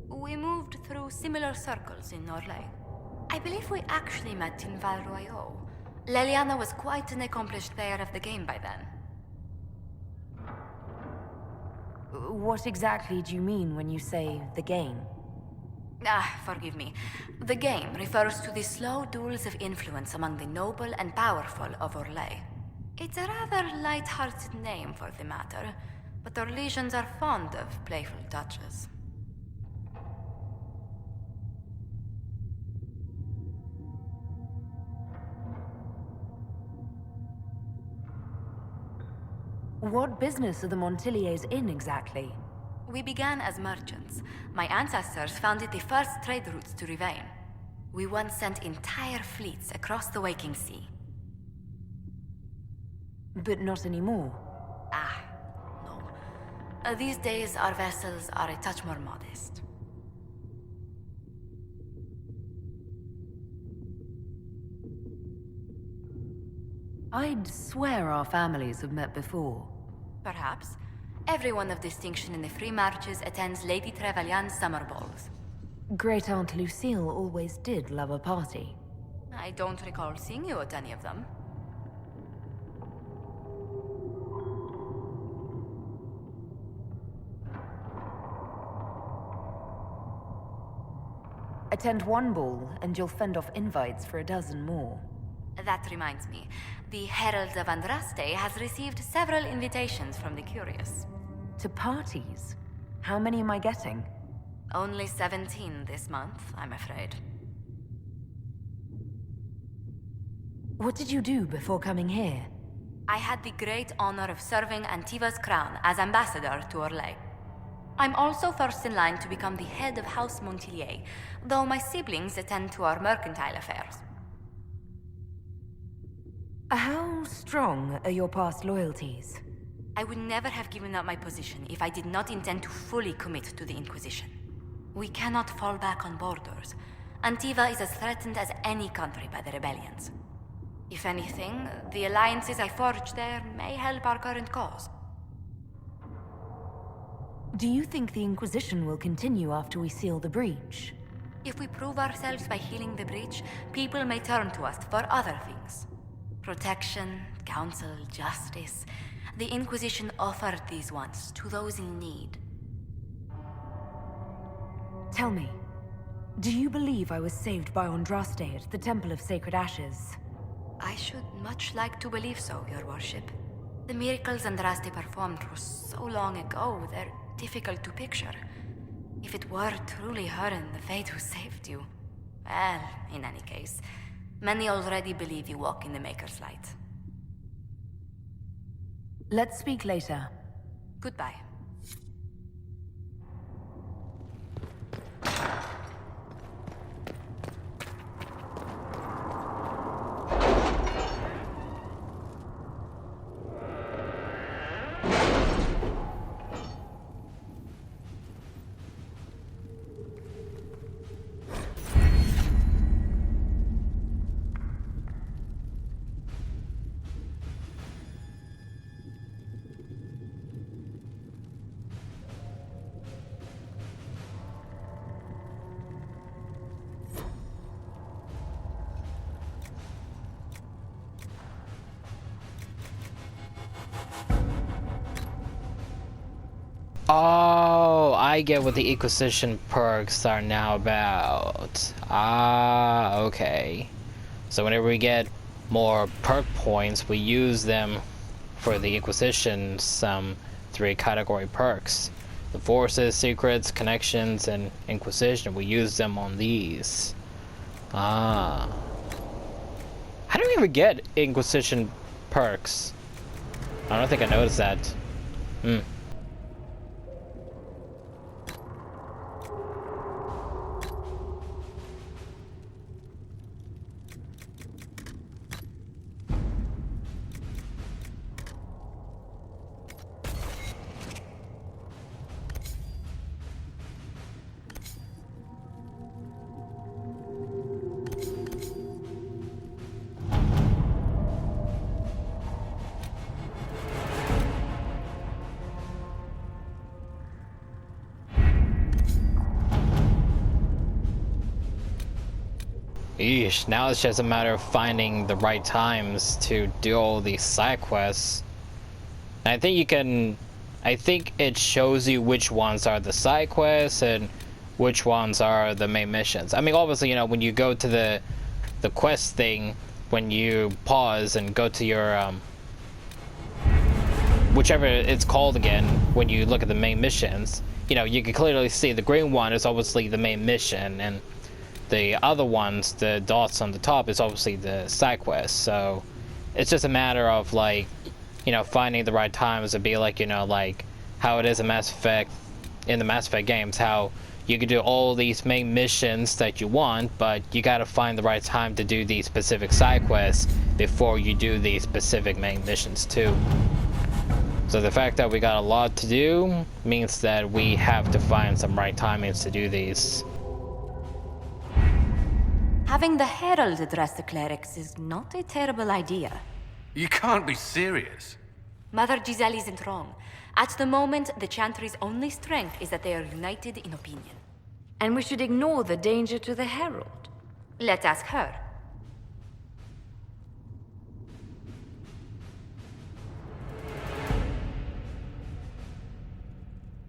S2: We moved through similar circles in Orlais. I believe we actually met in Val Royeaux. Leliana was quite an accomplished player of the game by then.
S14: What exactly do you mean when you say the game?
S2: Forgive me. The game refers to the slow duels of influence among the noble and powerful of Orlais. It's a rather light-hearted name for the matter, but Orlesians are fond of playful touches.
S14: What business are the Montiliers in exactly?
S2: We began as merchants. My ancestors founded the first trade routes to Rivain. We once sent entire fleets across the Waking Sea.
S14: But not anymore.
S2: No. These days, our vessels are a touch more modest.
S14: I'd swear our families have met before.
S2: Perhaps. Everyone of distinction in the Free Marches attends Lady Trevelyan's summer balls.
S14: Great Aunt Lucille always did love a party.
S2: I don't recall seeing you at any of them.
S14: Attend one ball, and you'll fend off invites for a dozen more.
S2: That reminds me. The Herald of Andraste has received several invitations from the curious.
S14: To parties? How many am I getting?
S2: Only 17 this month, I'm afraid.
S14: What did you do before coming here?
S2: I had the great honor of serving Antiva's crown as ambassador to Orlais. I'm also first in line to become the head of House Montilier, though my siblings attend to our mercantile affairs.
S14: How strong are your past loyalties?
S2: I would never have given up my position if I did not intend to fully commit to the Inquisition. We cannot fall back on borders. Antiva is as threatened as any country by the rebellions. If anything, the alliances I forged there may help our current cause.
S14: Do you think the Inquisition will continue after we seal the breach?
S2: If we prove ourselves by healing the breach, people may turn to us for other things. Protection, counsel, justice. The Inquisition offered these once to those in need.
S14: Tell me, do you believe I was saved by Andraste at the Temple of Sacred Ashes?
S2: I should much like to believe so, Your Worship. The miracles Andraste performed were so long ago, they're difficult to picture. If it were truly her and the Fate who saved you... Well, in any case, many already believe you walk in the Maker's light.
S14: Let's speak later.
S2: Goodbye.
S1: Oh, I get what the Inquisition perks are now about. Ah, okay. So whenever we get more perk points, we use them for the Inquisition, some 3 category perks. The Forces, Secrets, Connections, and Inquisition, we use them on these. Ah. How do we ever get Inquisition perks? I don't think I noticed that. Hmm. Eesh, now it's just a matter of finding the right times to do all these side quests. And I think you can... I think it shows you which ones are the side quests and which ones are the main missions. I mean, obviously, you know, when you go to the quest thing, when you pause and go to your... whichever it's called again, when you look at the main missions, you know, you can clearly see the green one is obviously the main mission, and the other ones, the dots on the top, is obviously the side quest. So it's just a matter of, like, you know, finding the right times to be like, you know, like how it is in Mass Effect, in the Mass Effect games, how you can do all these main missions that you want, but you gotta find the right time to do these specific side quests before you do these specific main missions too. So the fact that we got a lot to do means that we have to find some right timings to do these.
S2: Having the Herald address the clerics is not a terrible idea.
S17: You can't be serious.
S2: Mother Giselle isn't wrong. At the moment, the Chantry's only strength is that they are united in opinion.
S7: And we should ignore the danger to the Herald.
S2: Let's ask her.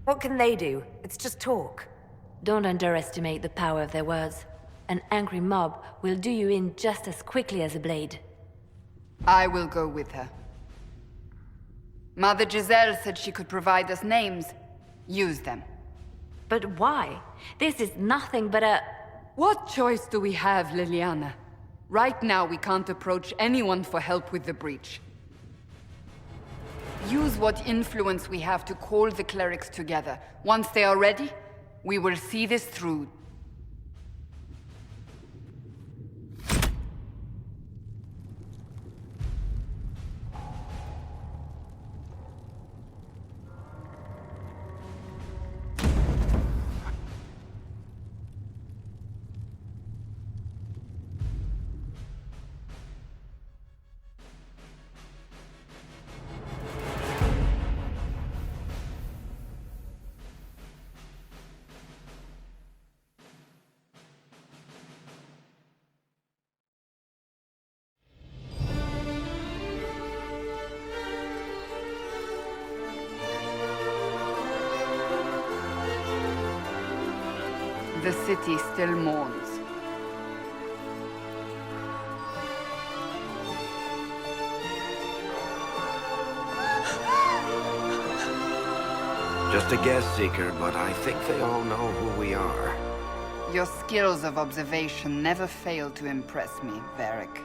S14: What can they do? It's just talk.
S7: Don't underestimate the power of their words. An angry mob will do you in just as quickly as a blade.
S3: I will go with her. Mother Giselle said she could provide us names. Use them.
S7: But why? This is nothing but a...
S3: What choice do we have, Liliana? Right now we can't approach anyone for help with the breach. Use what influence we have to call the clerics together. Once they are ready, we will see this through. The city still mourns.
S8: Just a guess, Seeker, but I think they all know who we are.
S3: Your skills of observation never fail to impress me, Varric.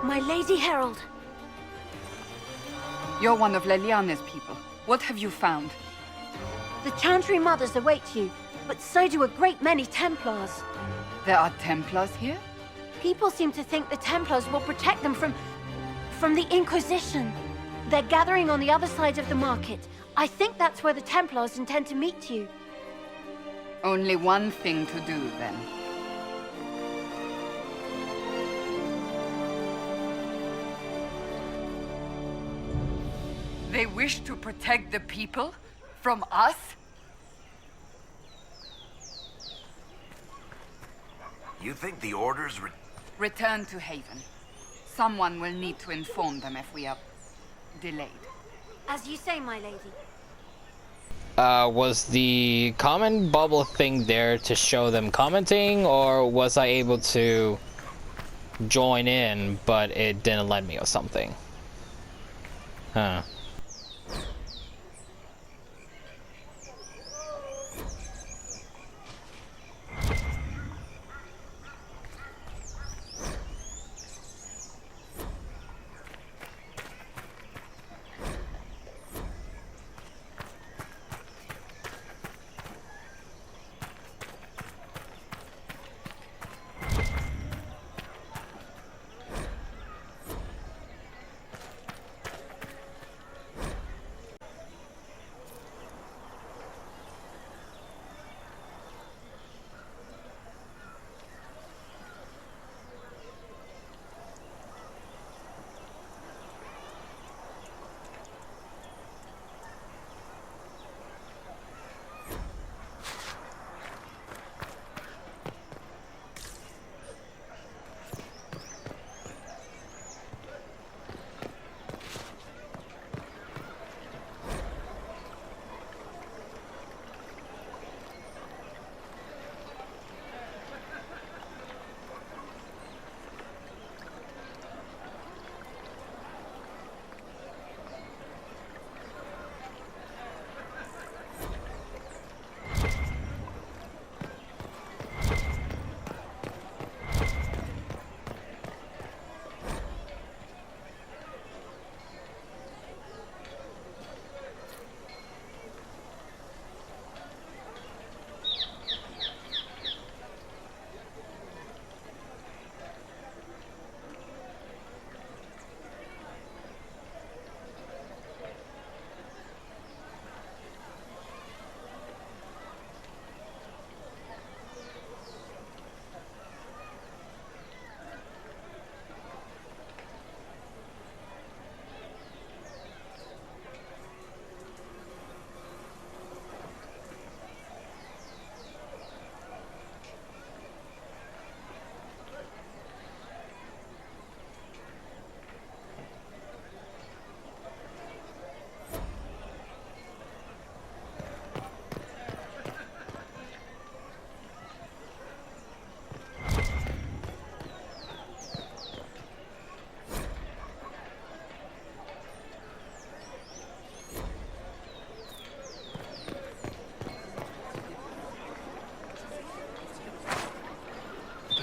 S7: My Lady Herald.
S3: You're one of Leliane's people. What have you found?
S7: The Chantry Mothers await you, but so do a great many Templars.
S3: There are Templars here?
S7: People seem to think the Templars will protect them from the Inquisition. They're gathering on the other side of the market. I think that's where the Templars intend to meet you.
S3: Only one thing to do, then. They wish to protect the people? From us?
S8: You think the orders
S3: Return to Haven. Someone will need to inform them if we are delayed.
S7: As you say, my lady.
S1: Was the comment bubble thing there to show them commenting, or was I able to join in, but it didn't let me or something? Huh.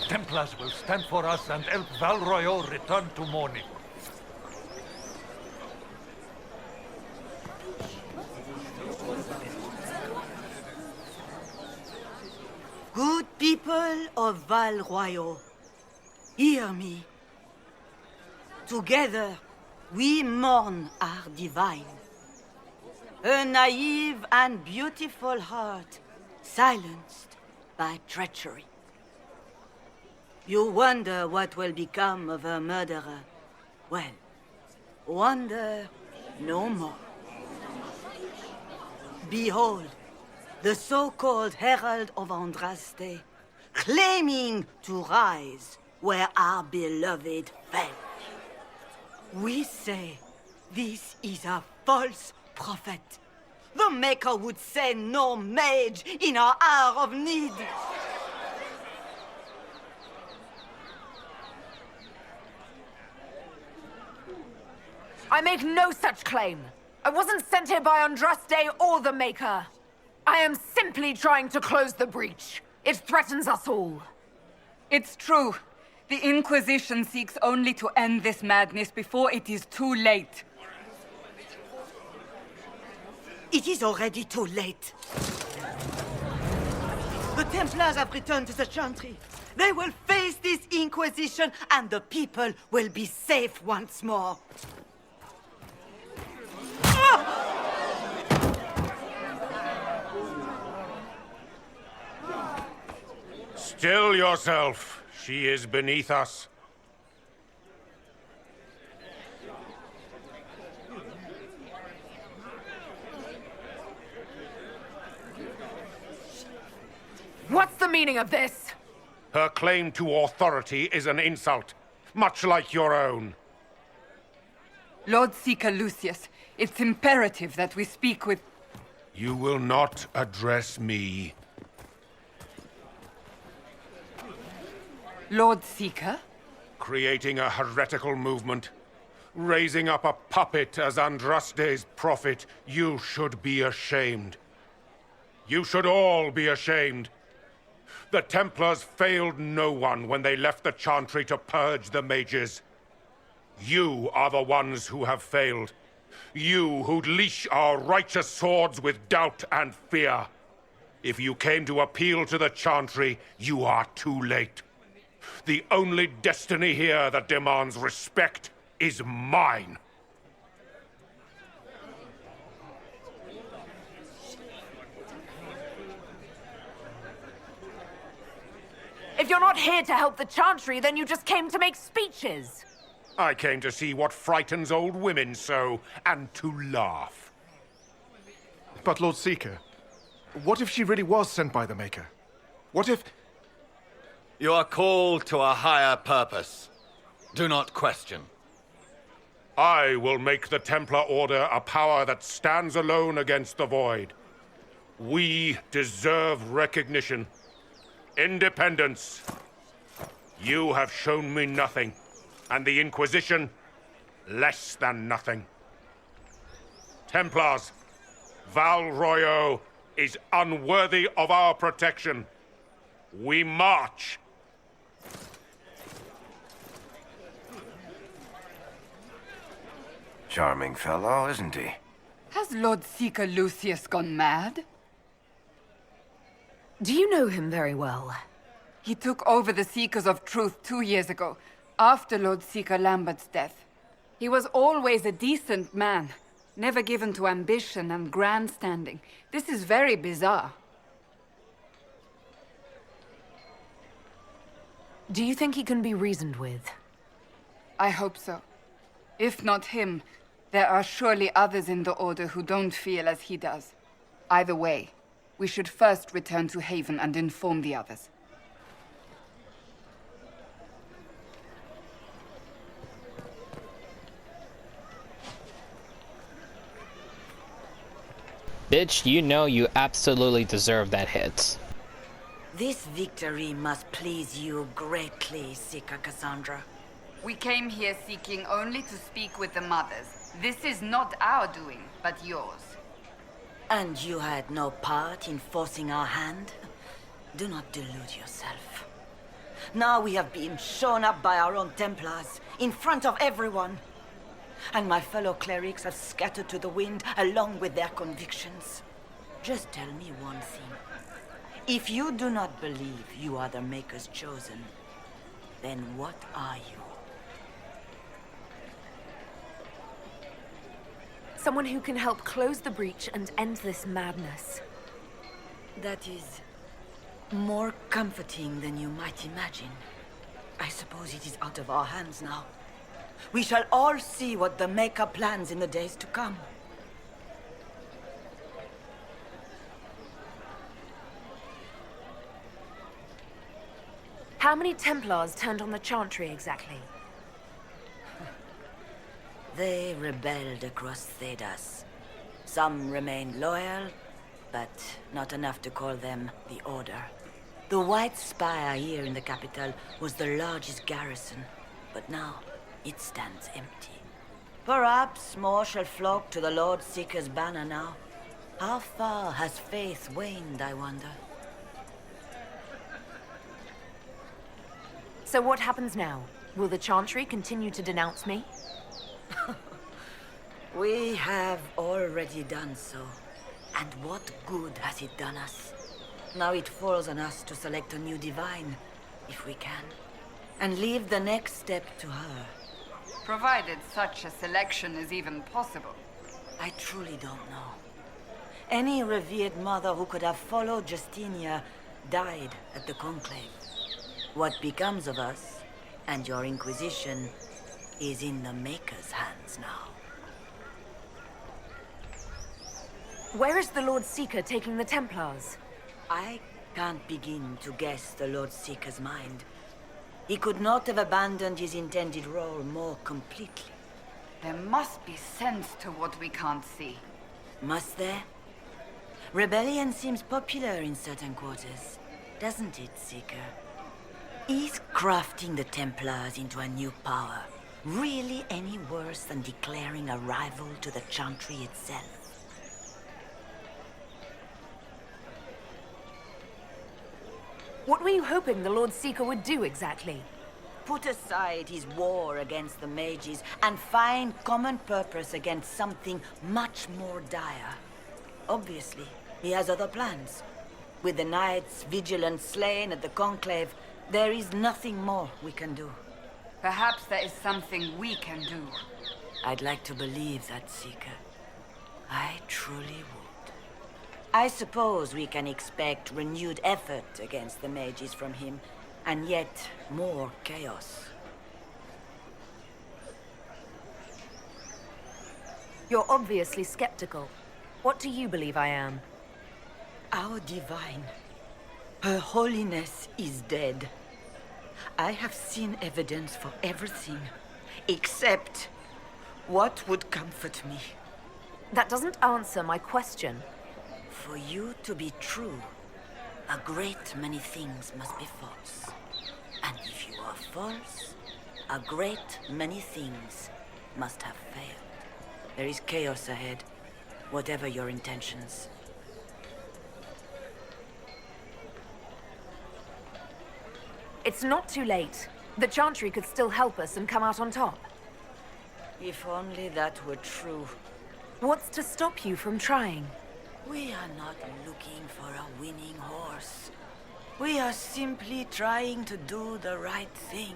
S18: Templars will stand for us and help Val Royeaux return to mourning.
S20: People of Val Royal, hear me. Together, we mourn our divine. A naive and beautiful heart, silenced by treachery. You wonder what will become of a murderer. Well, wonder no more. Behold, the so-called Herald of Andraste, claiming to rise where our beloved fell. We say this is a false prophet. The Maker would send no mage in our hour of need.
S14: I make no such claim. I wasn't sent here by Andraste or the Maker. I am simply trying to close the breach. It threatens us all.
S3: It's true. The Inquisition seeks only to end this madness before it is too late.
S20: It is already too late. The Templars have returned to the Chantry. They will face this Inquisition, and the people will be safe once more.
S13: Still yourself. She is beneath us.
S14: What's the meaning of this?
S13: Her claim to authority is an insult, much like your own.
S3: Lord Seeker Lucius, it's imperative that we speak with...
S13: You will not address me.
S3: Lord Seeker?
S13: Creating a heretical movement. Raising up a puppet as Andraste's prophet. You should be ashamed. You should all be ashamed. The Templars failed no one when they left the Chantry to purge the mages. You are the ones who have failed. You who'd leash our righteous swords with doubt and fear. If you came to appeal to the Chantry, you are too late. The only destiny here that demands respect is mine.
S14: If you're not here to help the Chantry, then you just came to make speeches.
S13: I came to see what frightens old women so, and to laugh.
S5: But Lord Seeker, what if she really was sent by the Maker? What if...
S22: You are called to a higher purpose. Do not question.
S13: I will make the Templar Order a power that stands alone against the Void. We deserve recognition. Independence. You have shown me nothing, and the Inquisition, less than nothing. Templars, Val Royal is unworthy of our protection. We march.
S8: Charming fellow, isn't he?
S3: Has Lord Seeker Lucius gone mad?
S14: Do you know him very well?
S3: He took over the Seekers of Truth 2 years ago, after Lord Seeker Lambert's death. He was always a decent man, never given to ambition and grandstanding. This is very bizarre.
S14: Do you think he can be reasoned with?
S3: I hope so. If not him, there are surely others in the Order who don't feel as he does. Either way, we should first return to Haven and inform the others.
S1: Bitch, you know you absolutely deserve that hit.
S20: This victory must please you greatly, Seeker Cassandra.
S3: We came here seeking only to speak with the mothers. This is not our doing, but yours.
S20: And you had no part in forcing our hand? Do not delude yourself. Now we have been shown up by our own Templars, in front of everyone. And my fellow clerics have scattered to the wind along with their convictions. Just tell me one thing.
S4: If you do not believe you are the Maker's chosen, then what are you?
S14: Someone who can help close the breach and end this madness.
S4: That is more comforting than you might imagine. I suppose it is out of our hands now. We shall all see what the Maker plans in the days to come.
S14: How many Templars turned on the Chantry exactly?
S4: They rebelled across Thedas. Some remained loyal, but not enough to call them the Order. The White Spire here in the capital was the largest garrison, but now it stands empty. Perhaps more shall flock to the Lord Seeker's banner now. How far has faith waned, I wonder?
S14: So what happens now? Will the Chantry continue to denounce me?
S4: We have already done so. And what good has it done us? Now it falls on us to select a new divine, if we can, and leave the next step to her.
S3: Provided such a selection is even possible.
S4: I truly don't know. Any revered mother who could have followed Justinia died at the Conclave. What becomes of us, and your Inquisition, is in the Maker's hands now.
S14: Where is the Lord Seeker taking the Templars?
S4: I can't begin to guess the Lord Seeker's mind. He could not have abandoned his intended role more completely.
S3: There must be sense to what we can't see.
S4: Must there? Rebellion seems popular in certain quarters, doesn't it, Seeker? Is crafting the Templars into a new power really any worse than declaring a rival to the Chantry itself?
S14: What were you hoping the Lord Seeker would do exactly?
S4: Put aside his war against the mages and find common purpose against something much more dire. Obviously, he has other plans. With the knights vigilant slain at the Conclave, there is nothing more we can do.
S3: Perhaps there is something we can do.
S4: I'd like to believe that, Seeker. I truly would. I suppose we can expect renewed effort against the mages from him, and yet more chaos.
S14: You're obviously skeptical. What do you believe I am?
S4: Our divine. Her holiness is dead. I have seen evidence for everything, except what would comfort me.
S14: That doesn't answer my question.
S4: For you to be true, a great many things must be false. And if you are false, a great many things must have failed. There is chaos ahead, whatever your intentions.
S14: It's not too late. The Chantry could still help us and come out on top.
S4: If only that were true.
S14: What's to stop you from trying?
S4: We are not looking for a winning horse. We are simply trying to do the right thing.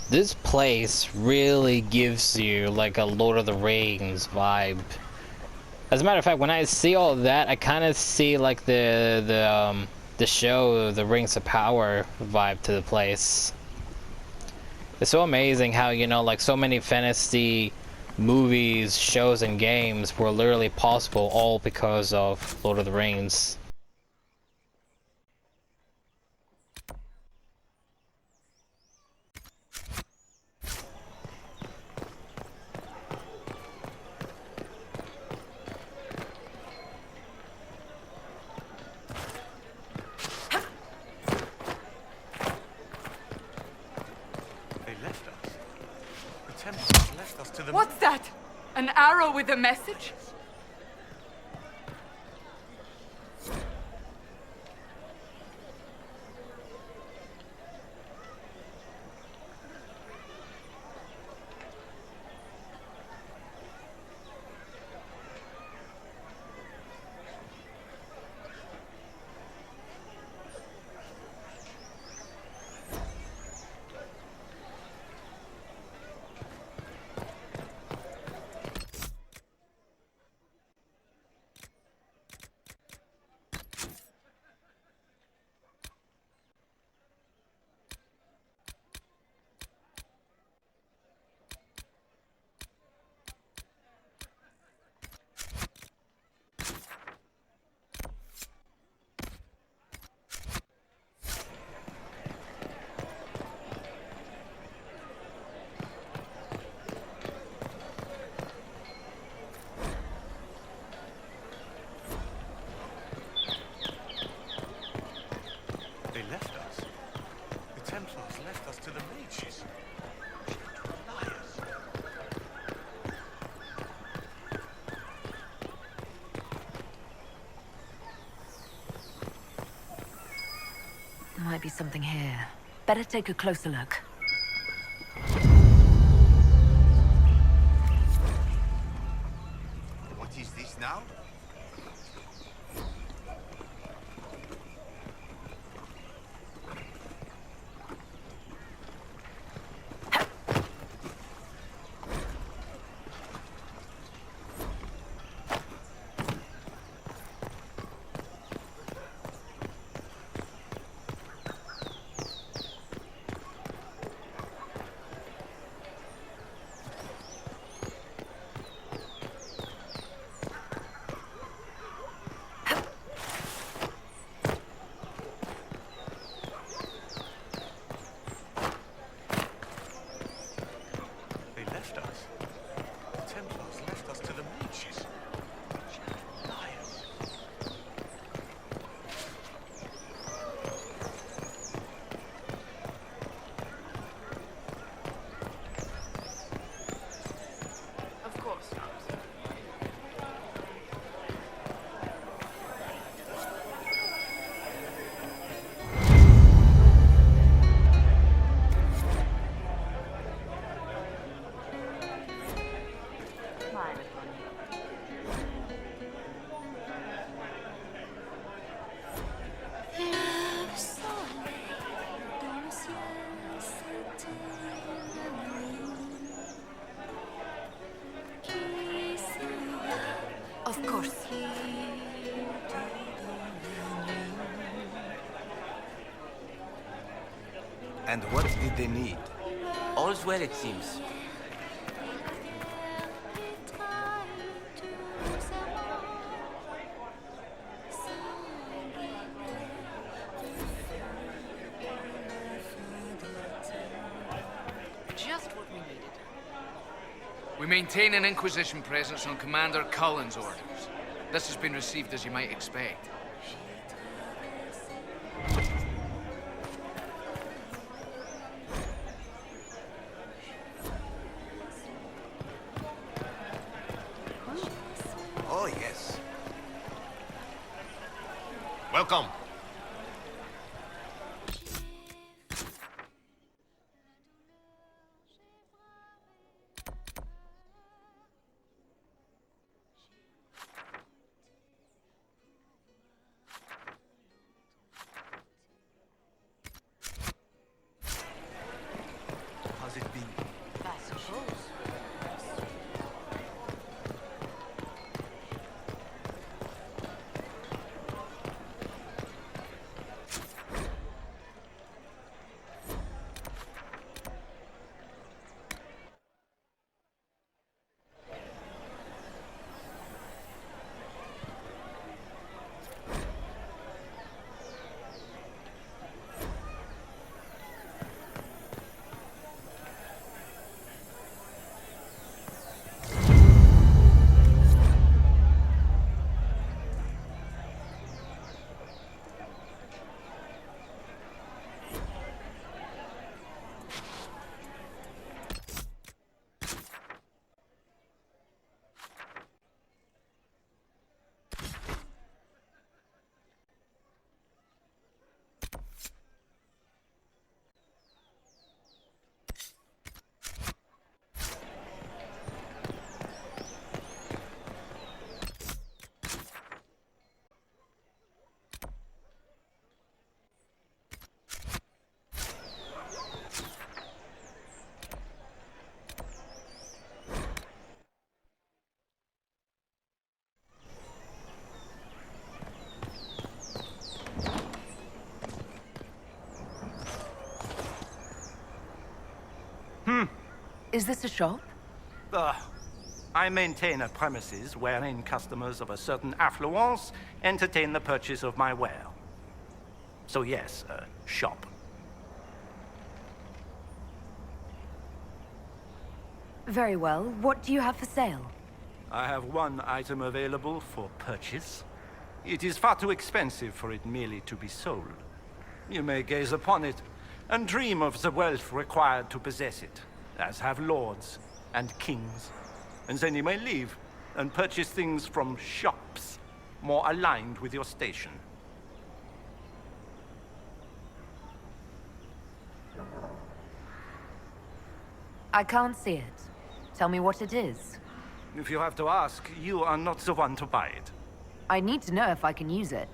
S1: This place really gives you like a Lord of the Rings vibe. As a matter of fact, when I see all of that, I kind of see like the show, the Rings of Power vibe to the place. It's so amazing how, you know, like so many fantasy movies, shows, and games were literally possible all because of Lord of the Rings.
S3: What's that? An arrow with a message?
S13: They left us. The Templars left us to the mages. Liars.
S20: There might be something here. Better take a closer look.
S16: What is this now?
S3: Of course.
S22: And what did they need?
S15: All's well, it seems.
S6: Just what we needed.
S17: We maintain an Inquisition presence on Commander Cullen's orders. This has been received as you might expect.
S16: Oh, yes.
S22: Welcome.
S18: How's it
S14: Is this a shop?
S9: I maintain a premises wherein customers of a certain affluence entertain the purchase of my ware. So yes, a shop.
S14: Very well. What do you have for sale?
S9: I have one item available for purchase. It is far too expensive for it merely to be sold. You may gaze upon it and dream of the wealth required to possess it, as have lords and kings. And then you may leave and purchase things from shops more aligned with your station.
S14: I can't see it. Tell me what it is.
S9: If you have to ask, you are not the one to buy it.
S14: I need to know if I can use it.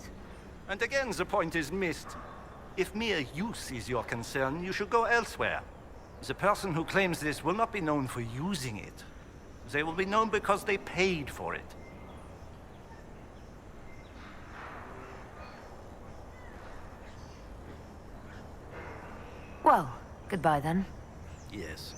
S9: And again, the point is missed. If mere use is your concern, you should go elsewhere. The person who claims this will not be known for using it. They will be known because they paid for it.
S14: Well, goodbye then.
S9: Yes.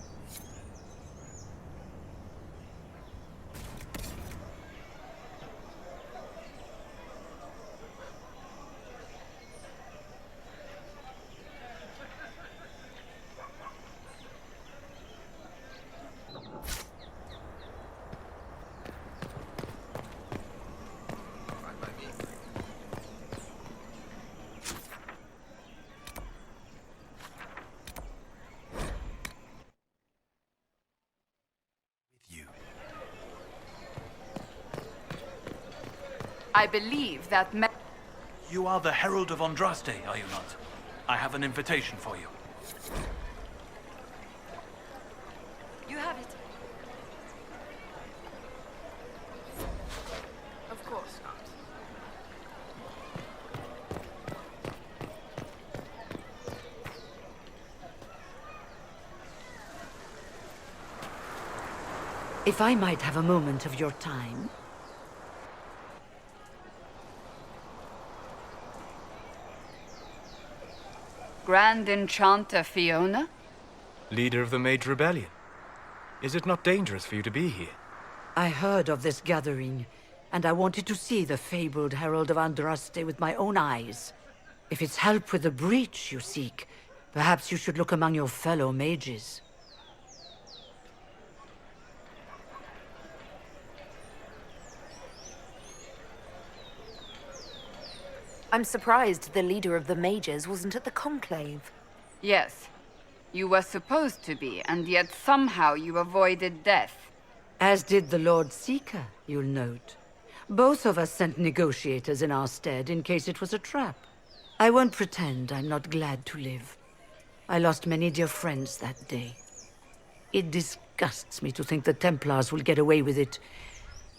S3: I believe that
S18: You are the Herald of Andraste, are you not? I have an invitation for you.
S19: You have it. Of course not.
S4: If I might have a moment of your time.
S3: Grand Enchanter Fiona?
S12: Leader of the Mage Rebellion. Is it not dangerous for you to be here?
S4: I heard of this gathering, and I wanted to see the fabled Herald of Andraste with my own eyes. If it's help with the breach you seek, perhaps you should look among your fellow mages.
S14: I'm surprised the leader of the mages wasn't at the conclave.
S3: Yes. You were supposed to be, and yet somehow you avoided death.
S4: As did the Lord Seeker, you'll note. Both of us sent negotiators in our stead in case it was a trap. I won't pretend I'm not glad to live. I lost many dear friends that day. It disgusts me to think the Templars will get away with it.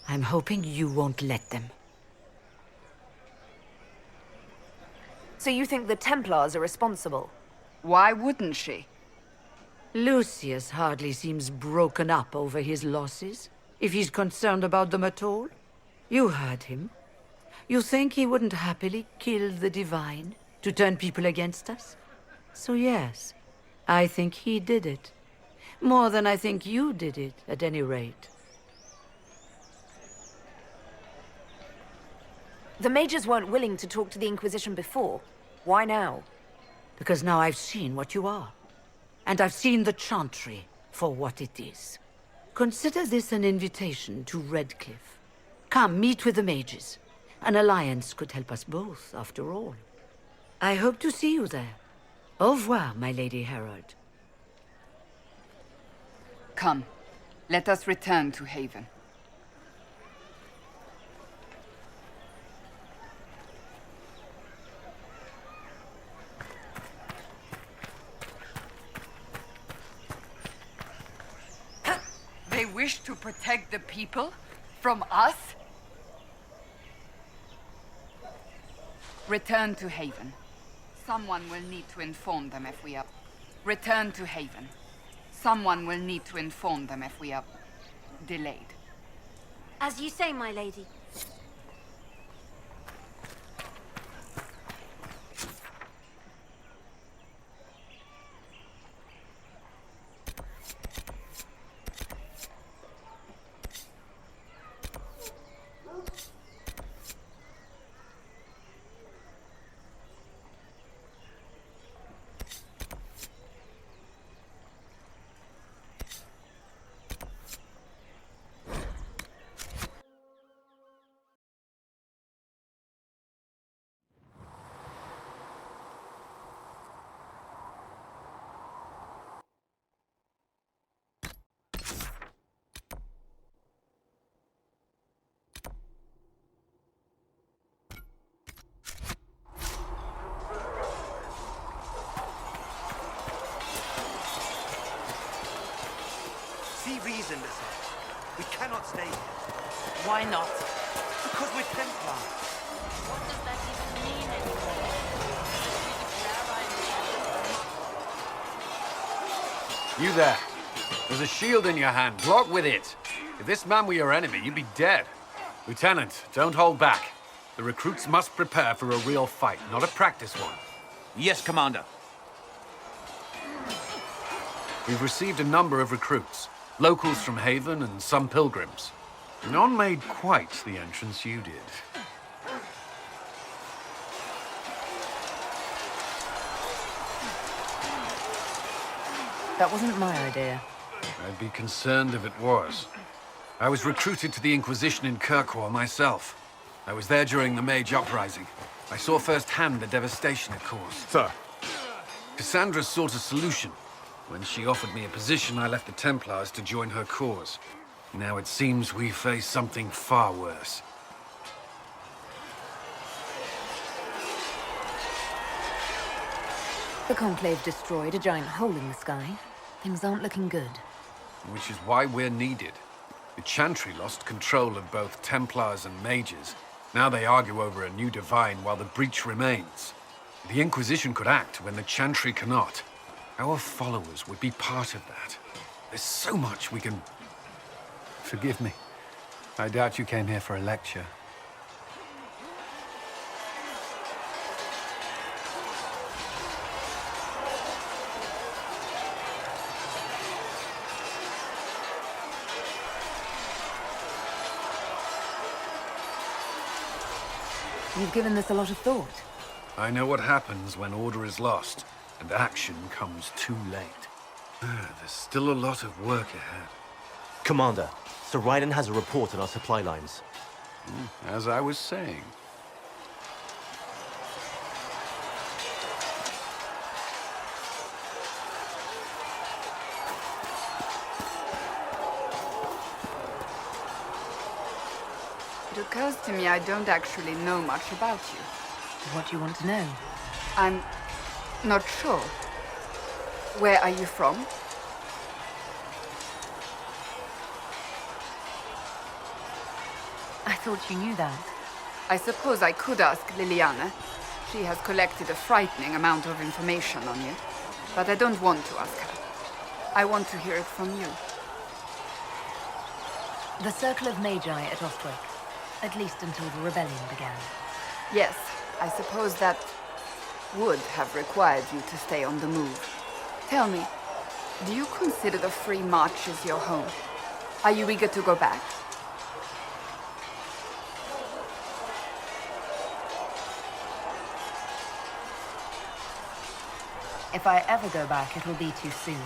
S4: I'm hoping you won't let them.
S14: So you think the Templars are responsible?
S3: Why wouldn't she?
S4: Lucius hardly seems broken up over his losses, if he's concerned about them at all. You heard him. You think he wouldn't happily kill the Divine to turn people against us? So yes, I think he did it. More than I think you did it, at any rate.
S14: The mages weren't willing to talk to the Inquisition before. Why now?
S4: Because now I've seen what you are. And I've seen the Chantry for what it is. Consider this an invitation to Redcliffe. Come, meet with the mages. An alliance could help us both, after all. I hope to see you there. Au revoir, my Lady Herald.
S3: Come, let us return to Haven. They wish to protect the people from us? Return to Haven. Someone will need to inform them if we are... Return to Haven. Someone will need to inform them if we are delayed.
S19: As you say, my lady.
S15: Why not? Because we're Templar.
S21: What does that even mean anymore?
S17: You there. There's a shield in your hand. Block with it. If this man were your enemy, you'd be dead. Lieutenant, don't hold back. The recruits must prepare for a real fight, not a practice one.
S15: Yes, Commander.
S17: We've received a number of recruits. Locals from Haven and some pilgrims. None made quite the entrance you did.
S2: That wasn't my idea.
S17: I'd be concerned if it was. I was recruited to the Inquisition in Kirkwall myself. I was there during the Mage Uprising. I saw firsthand the devastation it caused.
S5: Sir.
S17: Cassandra sought a solution. When she offered me a position, I left the Templars to join her cause. Now it seems we face something far worse.
S2: The Conclave destroyed a giant hole in the sky. Things aren't looking good.
S17: Which is why we're needed. The Chantry lost control of both Templars and Mages. Now they argue over a new Divine while the breach remains. The Inquisition could act when the Chantry cannot. Our followers would be part of that. There's so much we can... Forgive me. I doubt you came here for a lecture.
S2: You've given this a lot of thought.
S17: I know what happens when order is lost, and action comes too late. There's still a lot of work ahead.
S10: Commander, Sir Raiden has a report on our supply lines.
S17: As I was saying.
S3: It occurs to me I don't actually know much about you.
S2: What do you want to know?
S3: I'm not sure. Where are you from?
S2: I thought you knew that.
S3: I suppose I could ask Liliana. She has collected a frightening amount of information on you. But I don't want to ask her. I want to hear it from you.
S2: The Circle of Magi at Ostwick. At least until the rebellion began.
S3: Yes, I suppose that would have required you to stay on the move. Tell me, do you consider the Free March as your home? Are you eager to go back?
S2: If I ever go back, it will be too soon.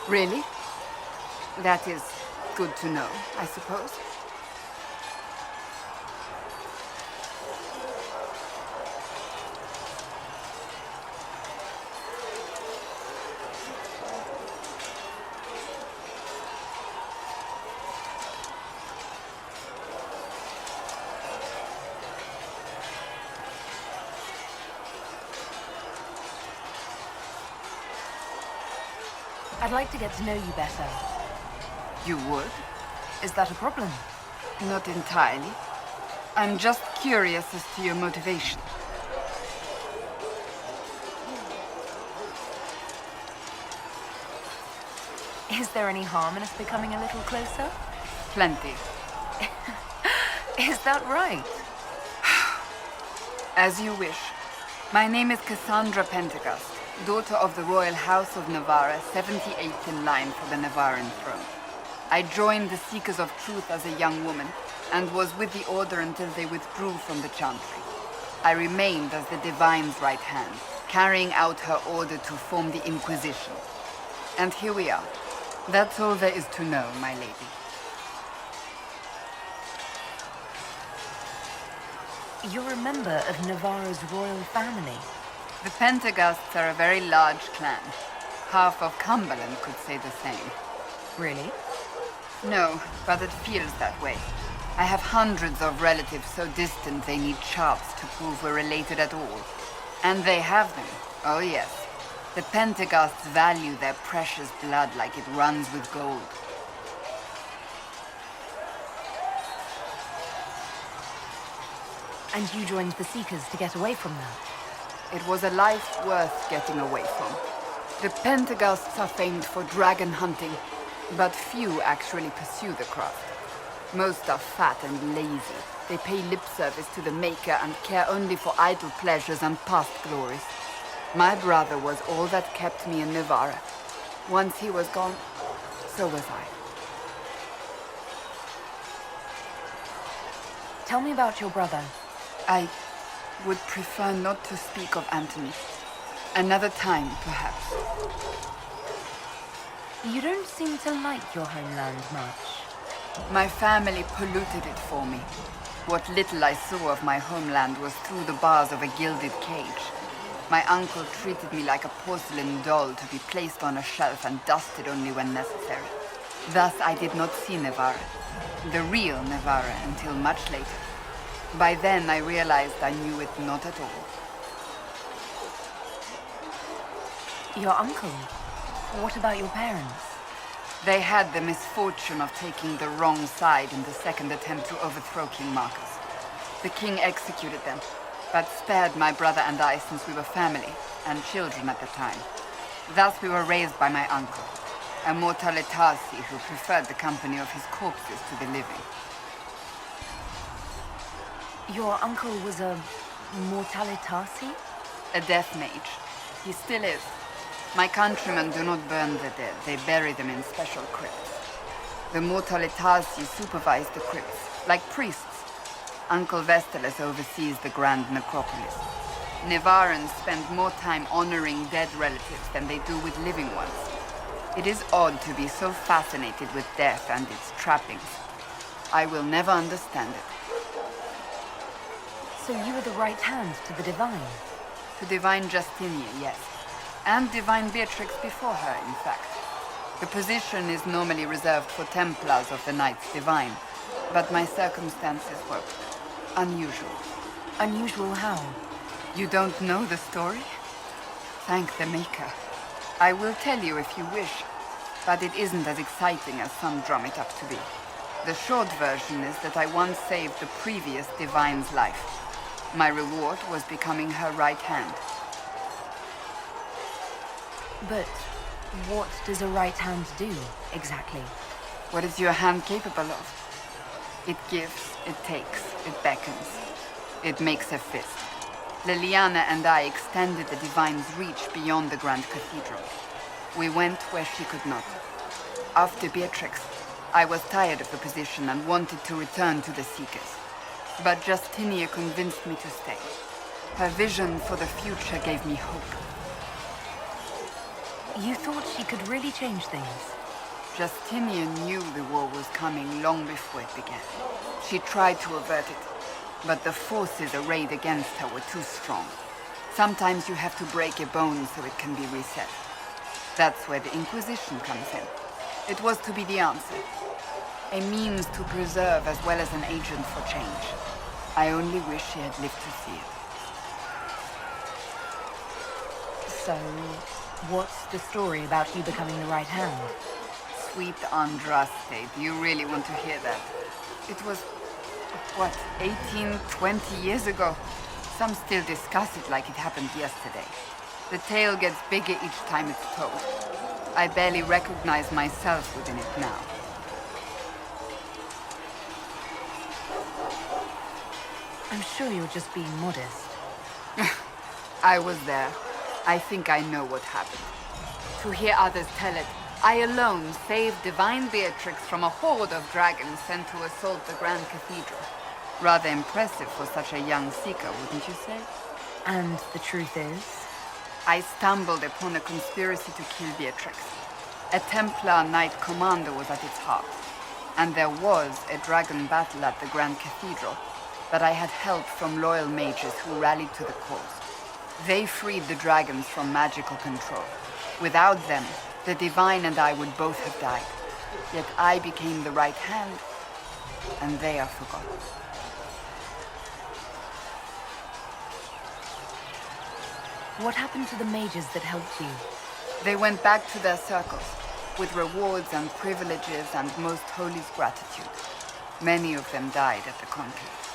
S3: Really? That is good to know, I suppose.
S2: I'd like to get to know you better.
S3: You would?
S2: Is that a problem?
S3: Not entirely. I'm just curious as to your motivation.
S2: Is there any harm in us becoming a little closer?
S3: Plenty.
S2: Is that right?
S3: As you wish. My name is Cassandra Pentegast, daughter of the Royal House of Navarra, 78th in line for the Navarran throne. I joined the Seekers of Truth as a young woman, and was with the Order until they withdrew from the Chantry. I remained as the Divine's right hand, carrying out her order to form the Inquisition. And here we are. That's all there is to know, my lady.
S2: You're a member of Navarra's royal family.
S3: The Pentegasts are a very large clan. Half of Cumberland could say the same.
S2: Really?
S3: No, but it feels that way. I have hundreds of relatives so distant they need charts to prove we're related at all. And they have them. Oh yes. The Pentegasts value their precious blood like it runs with gold.
S20: And you joined the Seekers to get away from them?
S3: It was a life worth getting away from. The Pentaghasts are famed for dragon hunting, but few actually pursue the craft. Most are fat and lazy. They pay lip service to the Maker and care only for idle pleasures and past glories. My brother was all that kept me in Navarra. Once he was gone, so was I.
S20: Tell me about your brother.
S3: I would prefer not to speak of Anthony. Another time, perhaps.
S20: You don't seem to like your homeland much.
S3: My family polluted it for me. What little I saw of my homeland was through the bars of a gilded cage. My uncle treated me like a porcelain doll to be placed on a shelf and dusted only when necessary. Thus I did not see Navarra, the real Navarra, until much later. By then I realized I knew it not at all.
S20: Your uncle? What about your parents?
S3: They had the misfortune of taking the wrong side in the second attempt to overthrow King Marcus. The king executed them, but spared my brother and I since we were family, and children at the time. Thus we were raised by my uncle, a mortalitasi who preferred the company of his corpses to the living.
S20: Your uncle was a mortalitasi?
S3: A death mage. He still is. My countrymen do not burn the dead, they bury them in special crypts. The mortalitasi supervise the crypts, like priests. Uncle Vestalis oversees the grand necropolis. Navarrans spend more time honoring dead relatives than they do with living ones. It is odd to be so fascinated with death and its trappings. I will never understand it.
S20: So you were the right hand to the Divine?
S3: To Divine Justinia, yes. And Divine Beatrix before her, in fact. The position is normally reserved for Templars of the Knights Divine, but my circumstances were unusual.
S20: Unusual how?
S3: You don't know the story? Thank the Maker. I will tell you if you wish, but it isn't as exciting as some drum it up to be. The short version is that I once saved the previous Divine's life. My reward was becoming her right hand.
S20: But what does a right hand do, exactly?
S3: What is your hand capable of? It gives, it takes, it beckons. It makes a fist. Liliana and I extended the Divine's reach beyond the Grand Cathedral. We went where she could not. After Beatrix, I was tired of the position and wanted to return to the Seekers. But Justinia convinced me to stay. Her vision for the future gave me hope.
S20: You thought she could really change things?
S3: Justinia knew the war was coming long before it began. She tried to avert it, but the forces arrayed against her were too strong. Sometimes you have to break a bone so it can be reset. That's where the Inquisition comes in. It was to be the answer. A means to preserve as well as an agent for change. I only wish she had lived to see it.
S20: So, what's the story about you becoming the right hand?
S3: Sweet Andraste, do you really want to hear that? It was, what, 18, 20 years ago? Some still discuss it like it happened yesterday. The tale gets bigger each time it's told. I barely recognize myself within it now.
S20: I'm sure you're just being modest.
S3: I was there. I think I know what happened. To hear others tell it, I alone saved Divine Beatrix from a horde of dragons sent to assault the Grand Cathedral. Rather impressive for such a young seeker, wouldn't you say?
S20: And the truth is?
S3: I stumbled upon a conspiracy to kill Beatrix. A Templar Knight Commander was at its heart. And there was a dragon battle at the Grand Cathedral, but I had help from loyal mages who rallied to the cause. They freed the dragons from magical control. Without them, the Divine and I would both have died. Yet I became the right hand, and they are forgotten.
S20: What happened to the mages that helped you?
S3: They went back to their circles, with rewards and privileges and Most Holy's gratitude. Many of them died at the conclave.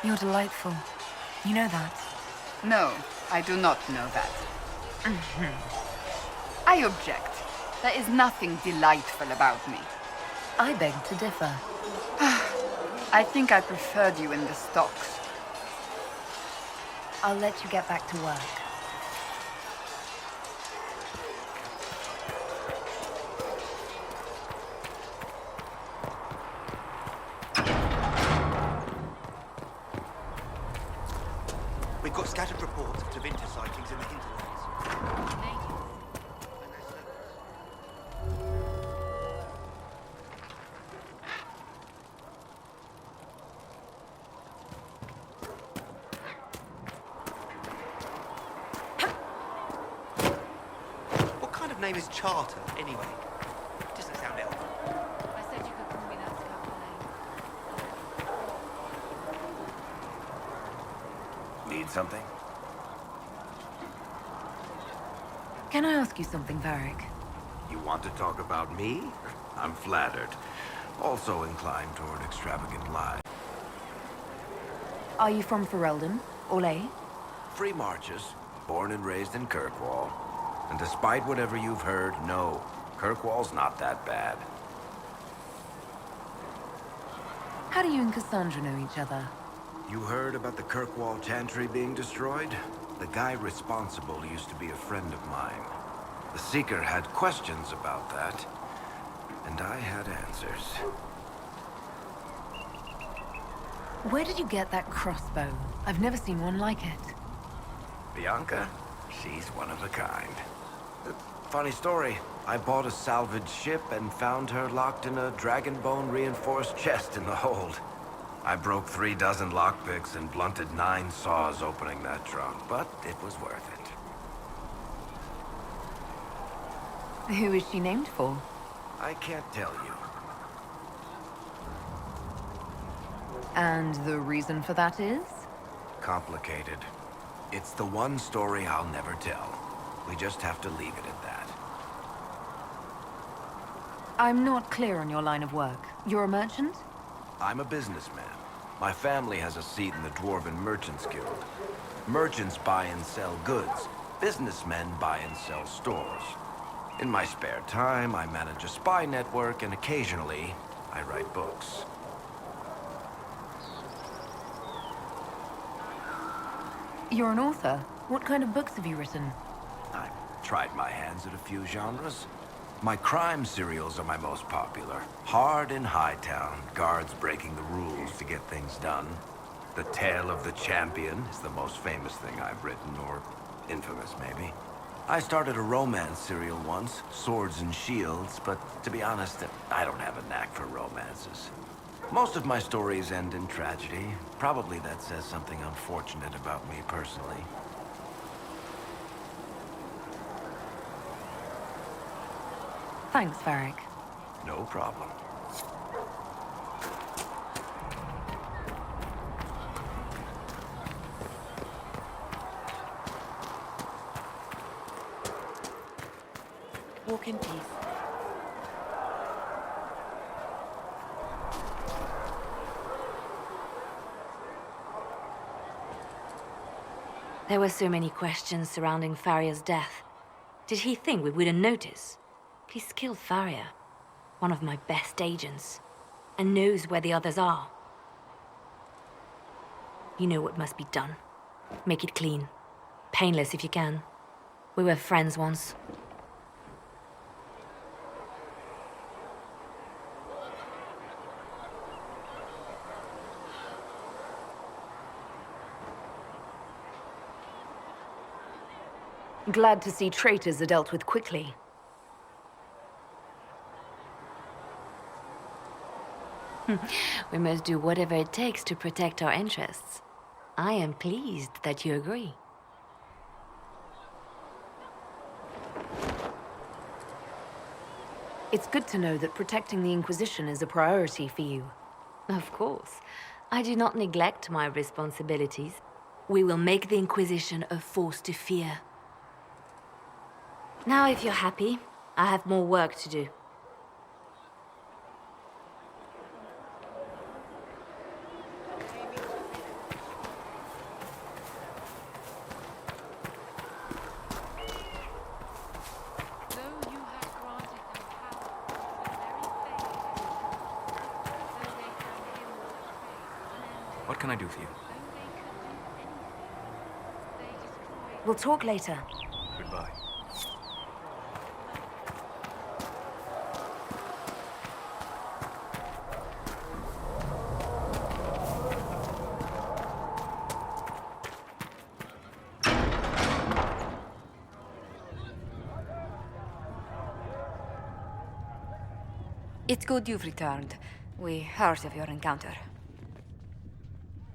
S14: You're delightful. You know that?
S3: No, I do not know that. I object. There is nothing delightful about me.
S14: I beg to differ.
S3: I think I preferred you in the stocks.
S14: I'll let you get back to work.
S7: We've got scattered reports of Tevinter sightings in the hinterlands. What kind of name is Charter, anyway? Doesn't sound elven.
S6: I said you could call me that, Scout.
S8: Need something?
S14: Can I ask you something, Varric?
S8: You want to talk about me? I'm flattered. Also inclined toward extravagant lies.
S14: Are you from Ferelden? Olay?
S8: Free marches, born and raised in Kirkwall. And despite whatever you've heard, no, Kirkwall's not that bad.
S14: How do you and Cassandra know each other?
S8: You heard about the Kirkwall Chantry being destroyed? The guy responsible used to be a friend of mine. The Seeker had questions about that, and I had answers.
S14: Where did you get that crossbow? I've never seen one like it.
S8: Bianca? She's one of a kind. Funny story. I bought a salvaged ship and found her locked in a dragonbone reinforced chest in the hold. I broke 36 lockpicks and blunted 9 saws opening that trunk, but it was worth it.
S14: Who is she named for?
S8: I can't tell you.
S14: And the reason for that is?
S8: Complicated. It's the one story I'll never tell. We just have to leave it at that.
S14: I'm not clear on your line of work. You're a merchant?
S8: I'm a businessman. My family has a seat in the Dwarven Merchants Guild. Merchants buy and sell goods. Businessmen buy and sell stores. In my spare time, I manage a spy network, and occasionally, I write books.
S14: You're an author. What kind of books have you written?
S8: I've tried my hands at a few genres. My crime serials are my most popular. Hard in Hightown, guards breaking the rules to get things done. The Tale of the Champion is the most famous thing I've written, or infamous, maybe. I started a romance serial once, Swords and Shields, but to be honest, I don't have a knack for romances. Most of my stories end in tragedy. Probably that says something unfortunate about me personally.
S14: Thanks, Varric.
S8: No problem.
S4: Walk in peace.
S2: There were so many questions surrounding Faria's death. Did he think we wouldn't notice? He's killed Faria, one of my best agents, and knows where the others are. You know what must be done. Make it clean. Painless if you can. We were friends once.
S14: Glad to see traitors are dealt with quickly.
S2: We must do whatever it takes to protect our interests. I am pleased that you agree.
S14: It's good to know that protecting the Inquisition is a priority for you.
S2: Of course. I do not neglect my responsibilities. We will make the Inquisition a force to fear. Now, if you're happy, I have more work to do.
S12: What can I do for you?
S1: We'll talk later.
S12: Goodbye.
S1: It's good you've returned. We heard of your encounter.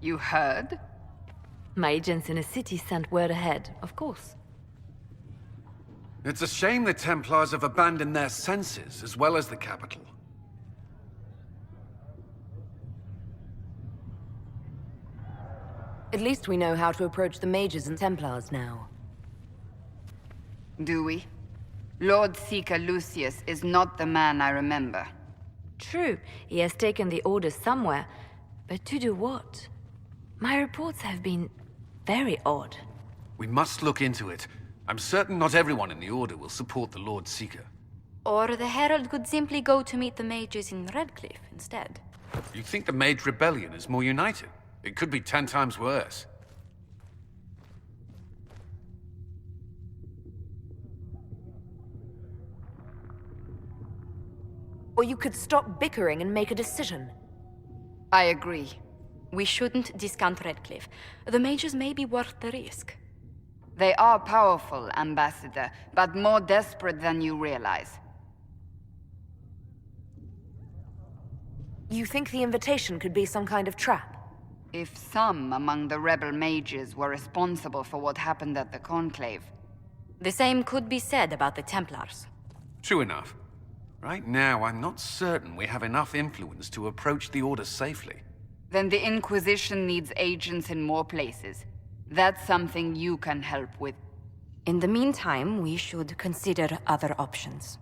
S3: You heard?
S2: My agents in the city sent word ahead, of course.
S17: It's a shame the Templars have abandoned their senses, as well as the capital.
S1: At least we know how to approach the mages and Templars now.
S3: Do we? Lord Seeker Lucius is not the man I remember.
S2: True, he has taken the Order somewhere, but to do what? My reports have been very odd.
S17: We must look into it. I'm certain not everyone in the Order will support the Lord Seeker.
S19: Or the Herald could simply go to meet the mages in Redcliffe instead.
S17: You think the Mage Rebellion is more united? It could be 10 times worse.
S1: Or you could stop bickering and make a decision.
S3: I agree.
S19: We shouldn't discount Redcliffe. The mages may be worth the risk.
S3: They are powerful, Ambassador, but more desperate than you realize.
S1: You think the invitation could be some kind of trap?
S3: If some among the rebel mages were responsible for what happened at the Conclave.
S19: The same could be said about the Templars.
S17: True enough. Right now, I'm not certain we have enough influence to approach the Order safely.
S3: Then the Inquisition needs agents in more places. That's something you can help with.
S19: In the meantime, we should consider other options.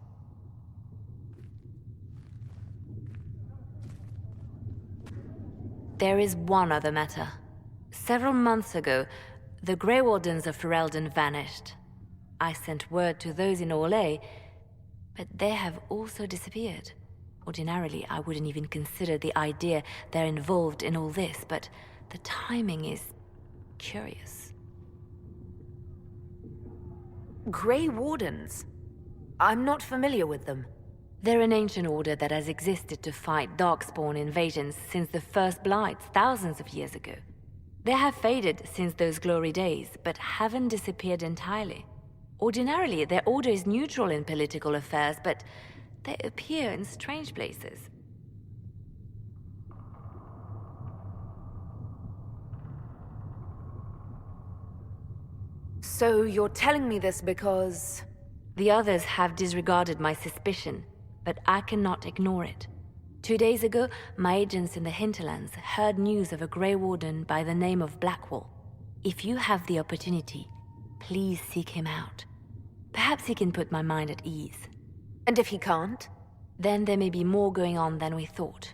S2: There is one other matter. Several months ago, the Grey Wardens of Ferelden vanished. I sent word to those in Orlais, but they have also disappeared. Ordinarily, I wouldn't even consider the idea they're involved in all this, but the timing is curious.
S1: Grey Wardens? I'm not familiar with them.
S2: They're an ancient order that has existed to fight Darkspawn invasions since the first Blights thousands of years ago. They have faded since those glory days, but haven't disappeared entirely. Ordinarily, their order is neutral in political affairs, but they appear in strange places.
S1: So you're telling me this because...
S2: The others have disregarded my suspicion, but I cannot ignore it. 2 days ago, my agents in the hinterlands heard news of a Grey Warden by the name of Blackwall. If you have the opportunity, please seek him out. Perhaps he can put my mind at ease.
S1: And if he can't?
S2: Then there may be more going on than we thought.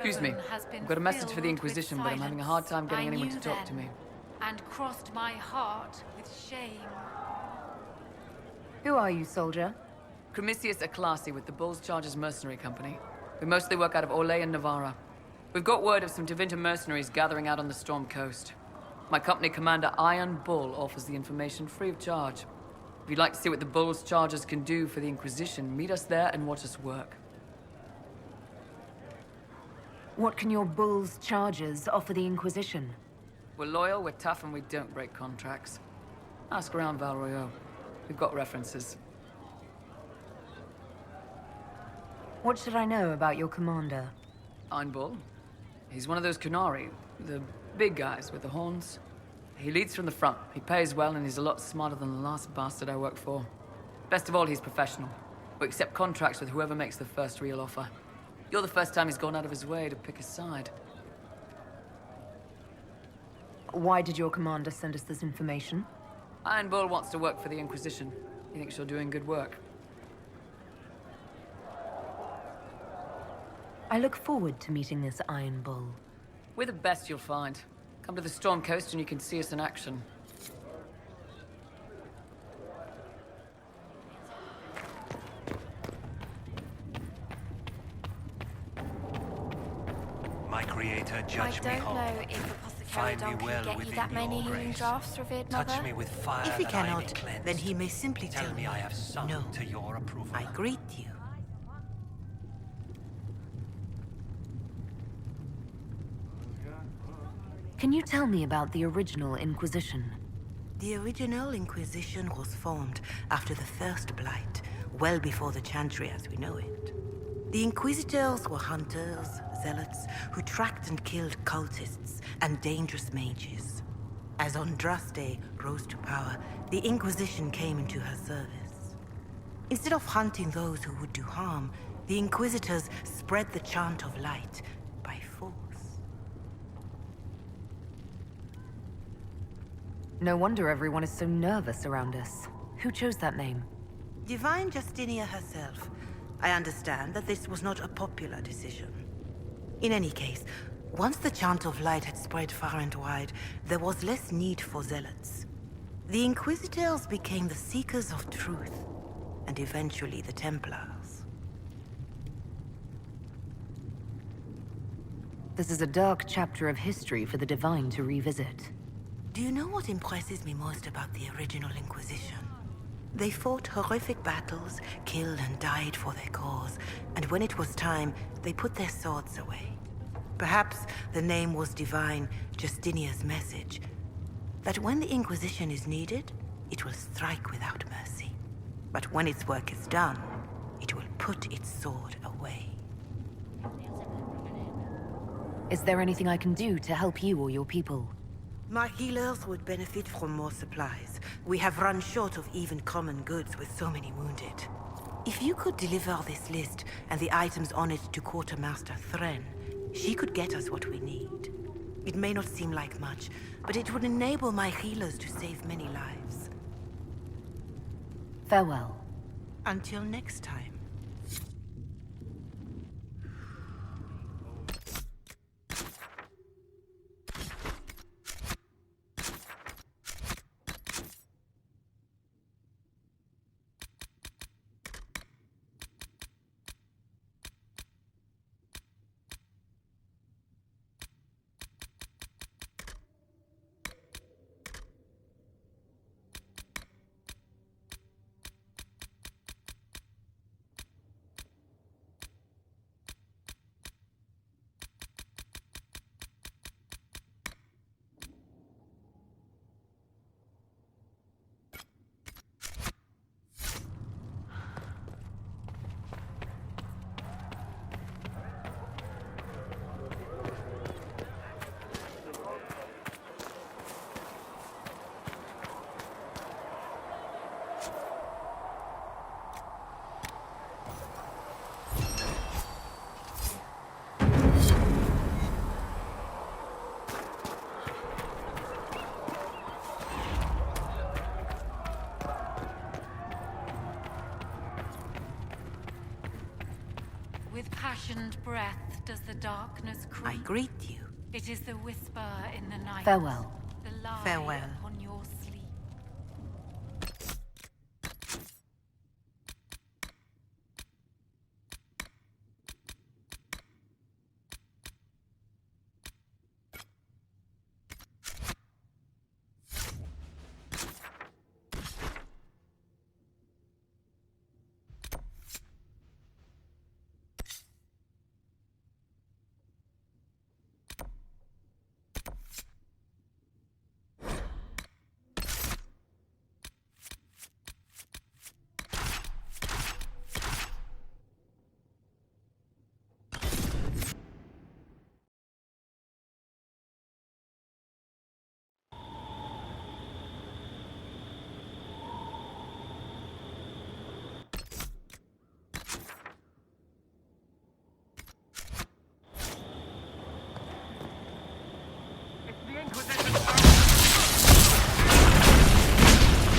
S11: Excuse me. I've got a message for the Inquisition, but I'm having a hard time getting anyone to talk to me.
S6: and crossed my heart with shame.
S14: Who are you, soldier?
S11: Cremisius Aclasi with the Bulls Chargers Mercenary Company. We mostly work out of Orlais and Navarra. We've got word of some Tevinter mercenaries gathering out on the Storm Coast. My company commander, Iron Bull, offers the information free of charge. If you'd like to see what the Bulls Chargers can do for the Inquisition, meet us there and watch us work.
S14: What can your Bull's Chargers offer the Inquisition?
S11: We're loyal, we're tough, and we don't break contracts. Ask around Val Royeaux. We've got references.
S14: What should I know about your commander?
S11: Iron Bull. He's one of those Kunari, the big guys with the horns. He leads from the front. He pays well, and he's a lot smarter than the last bastard I worked for. Best of all, he's professional. We accept contracts with whoever makes the first real offer. You're the first time he's gone out of his way to pick a side.
S14: Why did your commander send us this information?
S11: Iron Bull wants to work for the Inquisition. He thinks you're doing good work.
S14: I look forward to meeting this Iron Bull.
S11: We're the best you'll find. Come to the Storm Coast and you can see us in action.
S18: My creator, judge me whole.
S19: I don't know if
S18: Find me
S19: Apothecary
S18: well
S19: can get you
S18: within
S19: that many
S18: your
S19: healing
S18: grace.
S19: drafts, revered mother.
S18: Touch me with fire
S20: If he
S18: that I may
S20: cannot,
S18: cleanse.
S20: then he may simply
S18: Tell me I have sung
S20: no.
S18: to your approval.
S20: I greet you.
S14: Can you tell me about the original Inquisition?
S20: The original Inquisition was formed after the First Blight, well before the Chantry as we know it. The Inquisitors were hunters, zealots, who tracked and killed cultists and dangerous mages. As Andraste rose to power, the Inquisition came into her service. Instead of hunting those who would do harm, the Inquisitors spread the chant of light by force.
S14: No wonder everyone is so nervous around us. Who chose that name?
S20: Divine Justinia herself. I understand that this was not a popular decision. In any case, once the chant of light had spread far and wide, there was less need for zealots. The Inquisitors became the seekers of truth, and eventually the Templars.
S14: This is a dark chapter of history for the Divine to revisit.
S20: Do you know what impresses me most about the original Inquisition? They fought horrific battles, killed and died for their cause, and when it was time, they put their swords away. Perhaps the name was Divine Justinia's message, that when the Inquisition is needed, it will strike without mercy. But when its work is done, it will put its sword away.
S14: Is there anything I can do to help you or your people?
S20: My healers would benefit from more supplies. We have run short of even common goods with so many wounded. If you could deliver this list and the items on it to Quartermaster Thren, she could get us what we need. It may not seem like much, but it would enable my healers to save many lives.
S14: Farewell.
S20: Until next time.
S6: With passioned breath does the darkness creep.
S20: I greet you.
S6: It is the whisper in the night.
S14: Farewell.
S6: The lie
S20: Farewell.
S6: upon your sleep.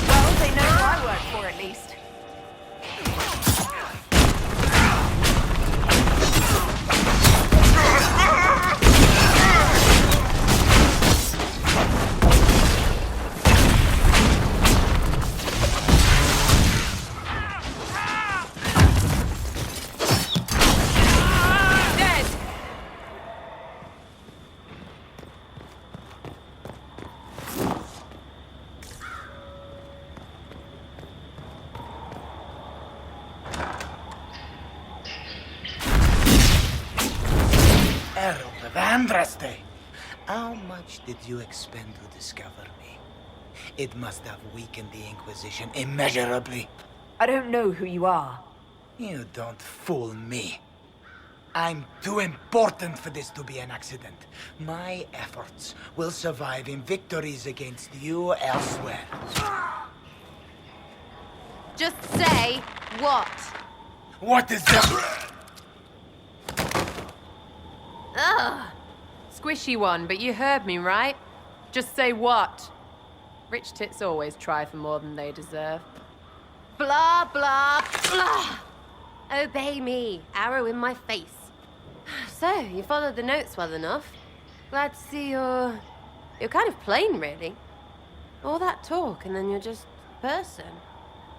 S14: Well, they know who I work for, at least. Dead!
S13: Herald of Andraste, how much did you expend to discover me? It must have weakened the Inquisition immeasurably.
S14: I don't know who you are.
S13: You don't fool me. I'm too important for this to be an accident. My efforts will survive in victories against you elsewhere.
S19: Just say what?
S13: What is that?
S16: Ugh. Squishy one, but you heard me, right? Just say what? Rich tits always try for more than they deserve.
S19: Blah, blah, blah. Obey me. Arrow in my face. So, you followed the notes well enough. Glad to see you're kind of plain, really. All that talk, and then you're just a person.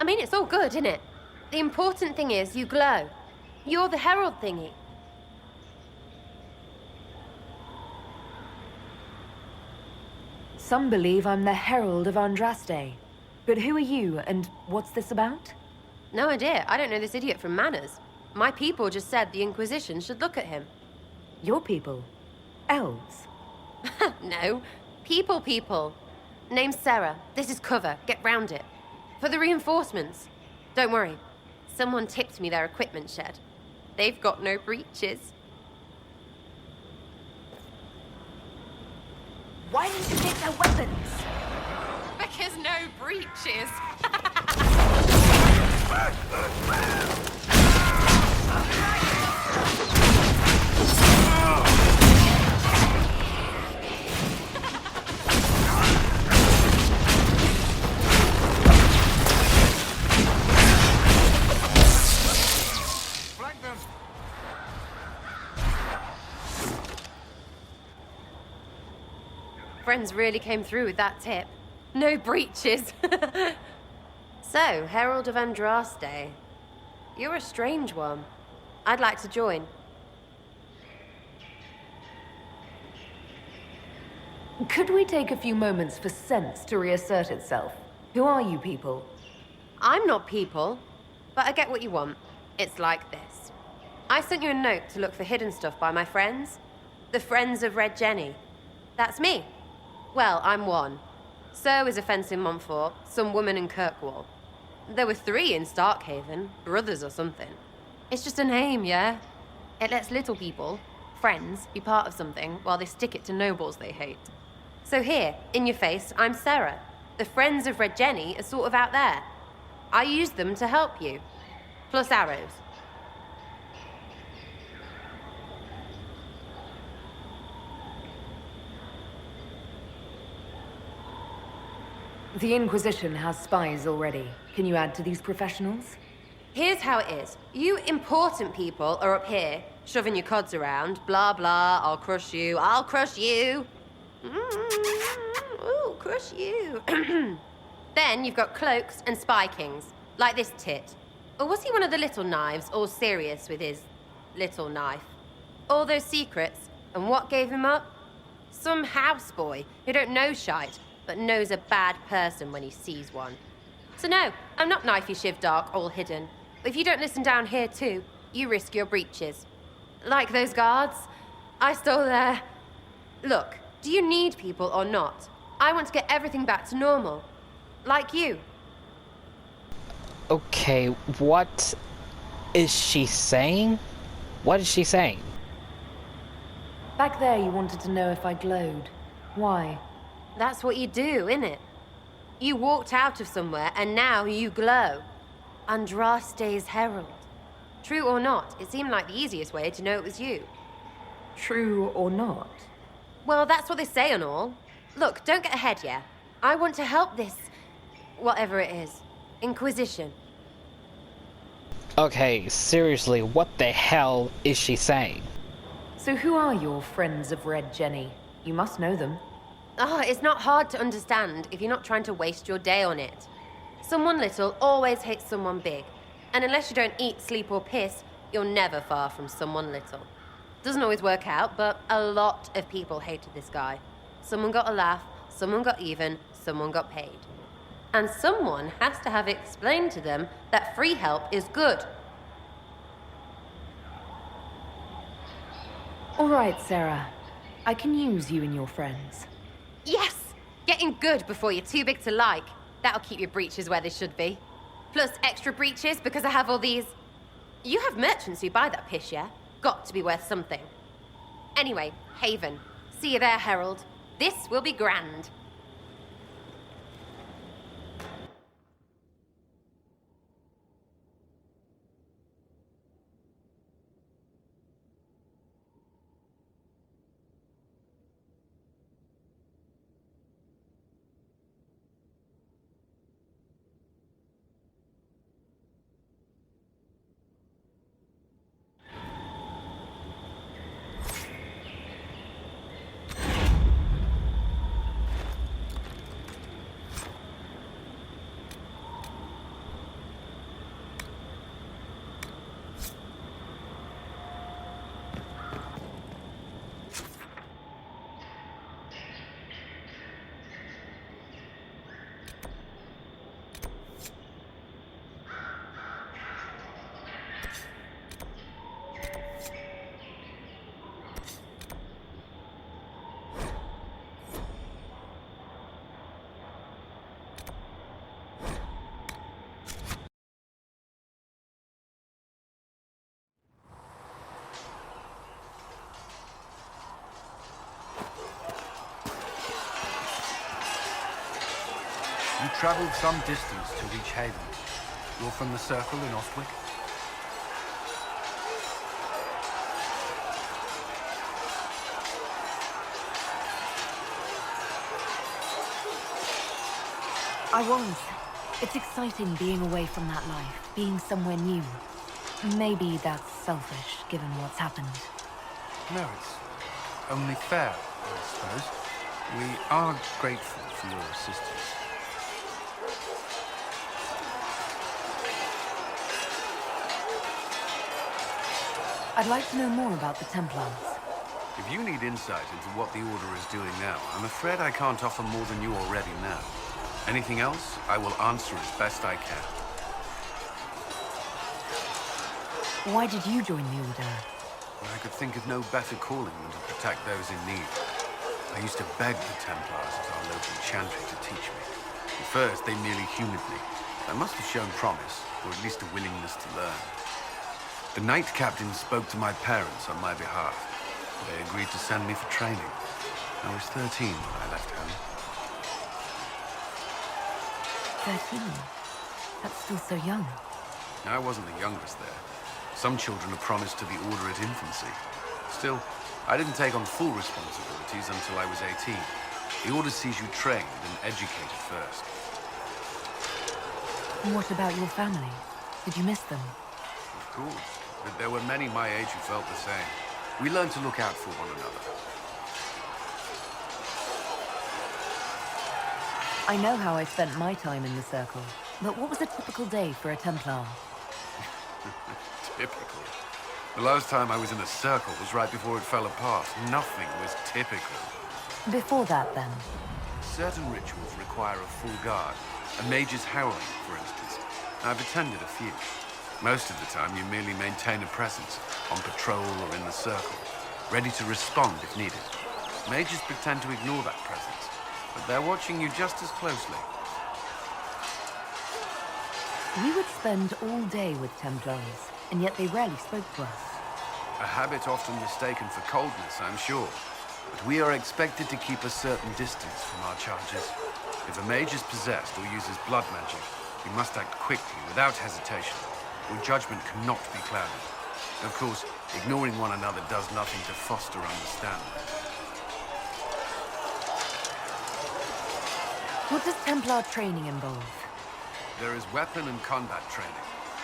S19: I mean, it's all good, isn't it? The important thing is you glow. You're the herald thingy.
S14: Some believe I'm the Herald of Andraste. But who are you, and what's this about?
S19: No idea. I don't know this idiot from Manners. My people just said the Inquisition should look at him.
S14: Your people? Elves?
S19: No. People. Name's Sarah. This is cover. Get round it. For the reinforcements. Don't worry. Someone tipped me their equipment shed. They've got no breaches.
S14: Why didn't you take their weapons?
S16: Because no breaches.
S19: Friends really came through with that tip. No breaches. So, Herald of Andraste. You're a strange one. I'd like to join.
S14: Could we take a few moments for sense to reassert itself? Who are you people?
S19: I'm not people, but I get what you want. It's like this. I sent you a note to look for hidden stuff by my friends. The Friends of Red Jenny. That's me. Well, I'm one. So is a fence in Montfort, some woman in Kirkwall. There were 3 in Starkhaven, brothers or something. It's just a name, yeah? It lets little people, friends, be part of something while they stick it to nobles they hate. So here, in your face, I'm Sarah. The Friends of Red Jenny are sort of out there. I used them to help you. Plus arrows.
S14: The Inquisition has spies already. Can you add to these professionals?
S19: Here's how it is. You important people are up here, shoving your cods around. Blah, blah, I'll crush you. Ooh, crush you. Then you've got cloaks and spy kings, like this tit. Or was he one of the little knives, all serious with his little knife? All those secrets, and what gave him up? Some houseboy who don't know shite, but knows a bad person when he sees one. So no, I'm not knifey shiv dark, all hidden. But if you don't listen down here too, you risk your breeches. Like those guards, I stole their... Look, do you need people or not? I want to get everything back to normal. Like you.
S9: Okay, what is she saying? What is she saying?
S2: Back there you wanted to know if I glowed. Why?
S19: That's what you do, innit? You walked out of somewhere and now you glow. Andraste's herald. True or not, it seemed like the easiest way to know it was you.
S2: True or not?
S19: Well, that's what they say and all. Look, don't get ahead, yeah? I want to help this... whatever it is. Inquisition.
S9: Okay, seriously, what the hell is she saying?
S2: So who are your friends of Red Jenny? You must know them.
S19: Oh, it's not hard to understand if you're not trying to waste your day on it. Someone little always hates someone big. And unless you don't eat, sleep, or piss, you're never far from someone little. Doesn't always work out, but a lot of people hated this guy. Someone got a laugh, someone got even, someone got paid. And someone has to have explained to them that free help is good.
S2: All right, Sarah. I can use you and your friends.
S19: Yes! Getting good before you're too big to like. That'll keep your breeches where they should be. Plus extra breeches because I have all these... You have merchants who buy that piss, yeah? Got to be worth something. Anyway, Haven. See you there, Herald. This will be grand.
S17: You traveled some distance to reach Haven. You're from the Circle in Ostwick?
S1: I was. It's exciting being away from that life, being somewhere new. Maybe that's selfish, given what's happened.
S17: No, it's only fair, I suppose. We are grateful for your assistance.
S1: I'd like to know more about the Templars.
S17: If you need insight into what the Order is doing now, I'm afraid I can't offer more than you already know. Anything else, I will answer as best I can.
S1: Why did you join the Order?
S17: Well, I could think of no better calling than to protect those in need. I used to beg the Templars at our local chantry to teach me. At first, they merely humored me. I must have shown promise, or at least a willingness to learn. The Knight Captain spoke to my parents on my behalf. They agreed to send me for training. I was 13 when I left home.
S1: 13? That's still so young.
S17: I wasn't the youngest there. Some children are promised to the Order at infancy. Still, I didn't take on full responsibilities until I was 18. The Order sees you trained and educated first.
S1: What about your family? Did you miss them?
S17: Of course, but there were many my age who felt the same. We learned to look out for one another.
S1: I know how I spent my time in the Circle, but what was a typical day for a Templar?
S17: Typical. The last time I was in a circle was right before it fell apart. Nothing was typical.
S1: Before that, then?
S17: Certain rituals require a full guard. A mage's howling, for instance. I've attended a few. Most of the time, you merely maintain a presence, on patrol or in the circle, ready to respond if needed. Mages pretend to ignore that presence, but they're watching you just as closely.
S1: We would spend all day with Templars, and yet they rarely spoke to us.
S17: A habit often mistaken for coldness, I'm sure. But we are expected to keep a certain distance from our charges. If a mage is possessed or uses blood magic, we must act quickly, without hesitation. Your judgment cannot be clouded. Of course, ignoring one another does nothing to foster understanding.
S1: What does Templar training involve?
S17: There is weapon and combat training.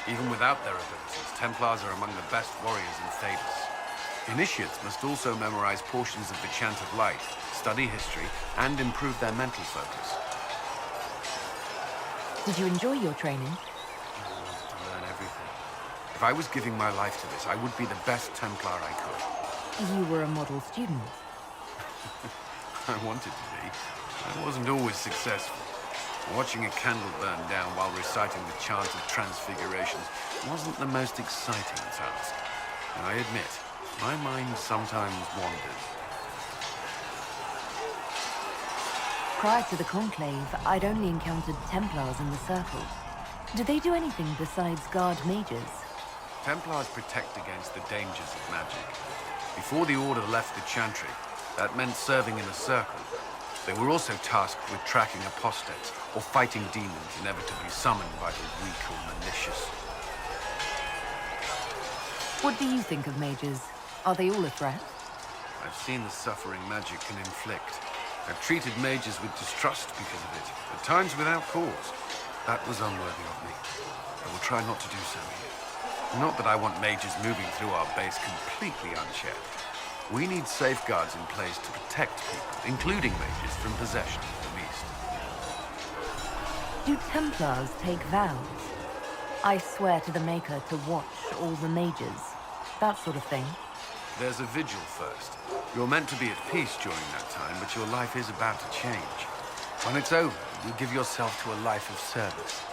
S17: Even without their abilities, Templars are among the best warriors in Thedas. Initiates must also memorize portions of the Chant of Light, study history, and improve their mental focus.
S1: Did you enjoy your training?
S17: To learn everything. If I was giving my life to this, I would be the best Templar I could.
S1: You were a model student.
S17: I wanted to be. I wasn't always successful. Watching a candle burn down while reciting the Chant of Transfigurations wasn't the most exciting task. And I admit, my mind sometimes wandered.
S1: Prior to the Conclave, I'd only encountered Templars in the Circle. Do they do anything besides guard mages?
S17: Templars protect against the dangers of magic. Before the Order left the Chantry, that meant serving in a circle. They were also tasked with tracking apostates or fighting demons inevitably summoned by the weak or malicious.
S1: What do you think of mages? Are they all a threat?
S17: I've seen the suffering magic can inflict. I've treated mages with distrust because of it, at times without cause. That was unworthy of me. I will try not to do so here. Not that I want mages moving through our base completely unchecked. We need safeguards in place to protect people, including mages, from possession of the beast.
S1: Do Templars take vows? I swear to the Maker to watch all the mages. That sort of thing.
S17: There's a vigil first. You're meant to be at peace during that time, but your life is about to change. When it's over, you give yourself to a life of service.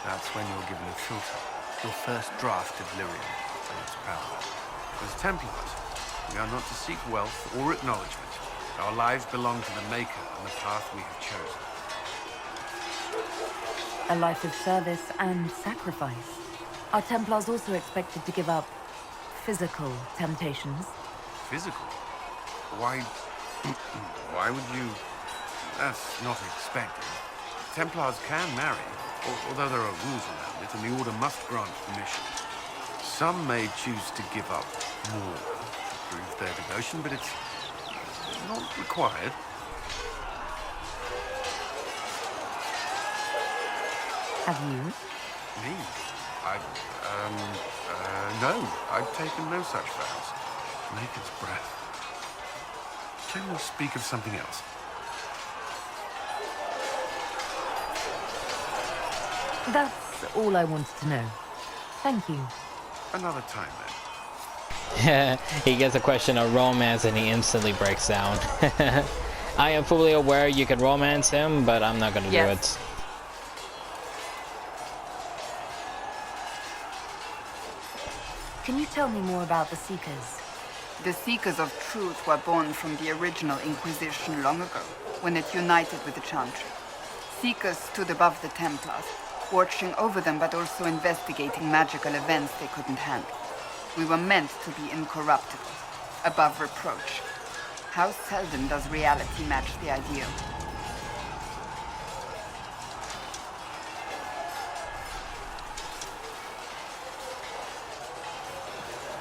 S17: That's when you're given a filter, your first draft of lyrium and its power. As Templars, we are not to seek wealth or acknowledgement. Our lives belong to the Maker and the path we have chosen.
S1: A life of service and sacrifice. Are Templars also expected to give up physical temptations?
S17: Physical? Why... why would you... That's not expected. Templars can marry, although there are rules around it, and the Order must grant permission. Some may choose to give up more to prove their devotion, but it's not required.
S1: Have you?
S17: Me? No. I've taken no such vows. Maker's breath. Can we speak of something else?
S1: That's all I wanted to know. Thank you.
S17: Another time, then.
S9: He gets a question of romance and he instantly breaks down. I am fully aware you can romance him, but I'm not gonna do it.
S1: Can you tell me more about the Seekers?
S3: The Seekers of Truth were born from the original Inquisition long ago, when it united with the Chantry. Seekers stood above the Templars, watching over them but also investigating magical events they couldn't handle. We were meant to be incorruptible, above reproach. How seldom does reality match the ideal?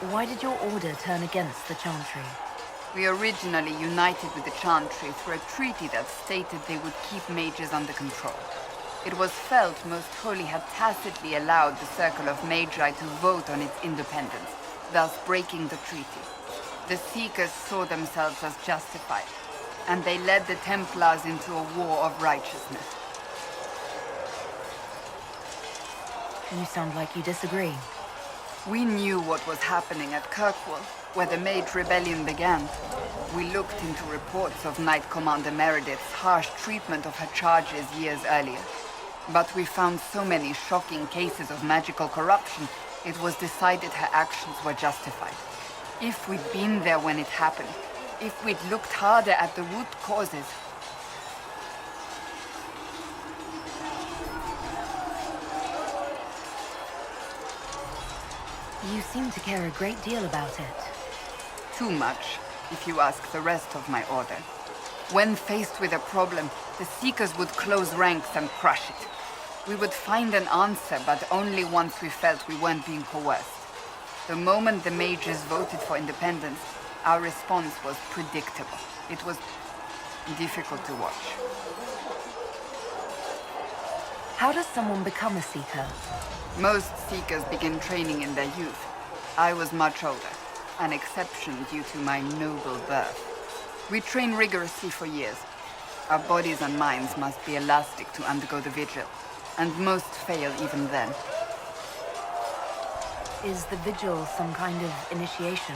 S1: Why did your order turn against the Chantry?
S3: We originally united with the Chantry through a treaty that stated they would keep mages under control. It was felt Most Holy had tacitly allowed the Circle of Magi to vote on its independence, thus breaking the treaty. The Seekers saw themselves as justified, and they led the Templars into a war of righteousness.
S1: You sound like you disagree.
S3: We knew what was happening at Kirkwall, where the Mage Rebellion began. We looked into reports of Knight Commander Meredith's harsh treatment of her charges years earlier. But we found so many shocking cases of magical corruption, it was decided her actions were justified. If we'd been there when it happened, if we'd looked harder at the root causes,
S1: You seem to care a great deal about it.
S3: too much, if you ask the rest of my order. When faced with a problem, the Seekers would close ranks and crush it. We would find an answer, but only once we felt we weren't being coerced. The moment the mages voted for independence, our response was predictable. It was difficult to watch.
S1: How does someone become a Seeker?
S3: Most Seekers begin training in their youth. I was much older, an exception due to my noble birth. We train rigorously for years. Our bodies and minds must be elastic to undergo the vigil, and most fail even then.
S1: Is the vigil some kind of initiation?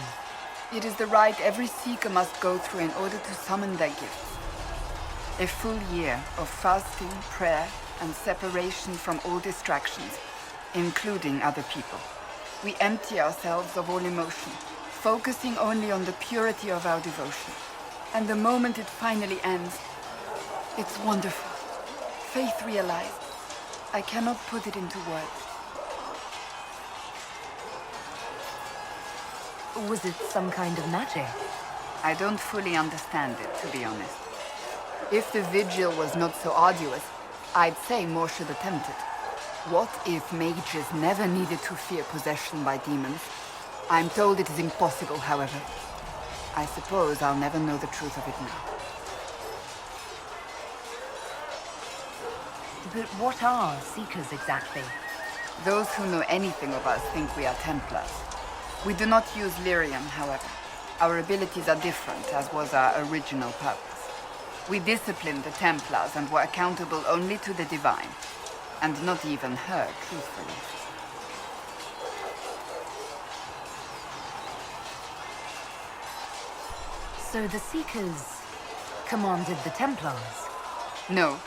S3: It is the rite every Seeker must go through in order to summon their gifts. A full year of fasting, prayer, and separation from all distractions, including other people. We empty ourselves of all emotion, focusing only on the purity of our devotion. And the moment it finally ends, it's wonderful. Faith realized. I cannot put it into words.
S1: Was it some kind of magic?
S3: I don't fully understand it, to be honest. If the vigil was not so arduous, I'd say more should attempt it. What if mages never needed to fear possession by demons? I'm told it is impossible, however. I suppose I'll never know the truth of it now.
S1: But what are Seekers exactly?
S3: Those who know anything of us think we are Templars. We do not use lyrium, however. Our abilities are different, as was our original purpose. We disciplined the Templars and were accountable only to the Divine. And not even her, truthfully.
S1: So the Seekers commanded the Templars?
S3: No,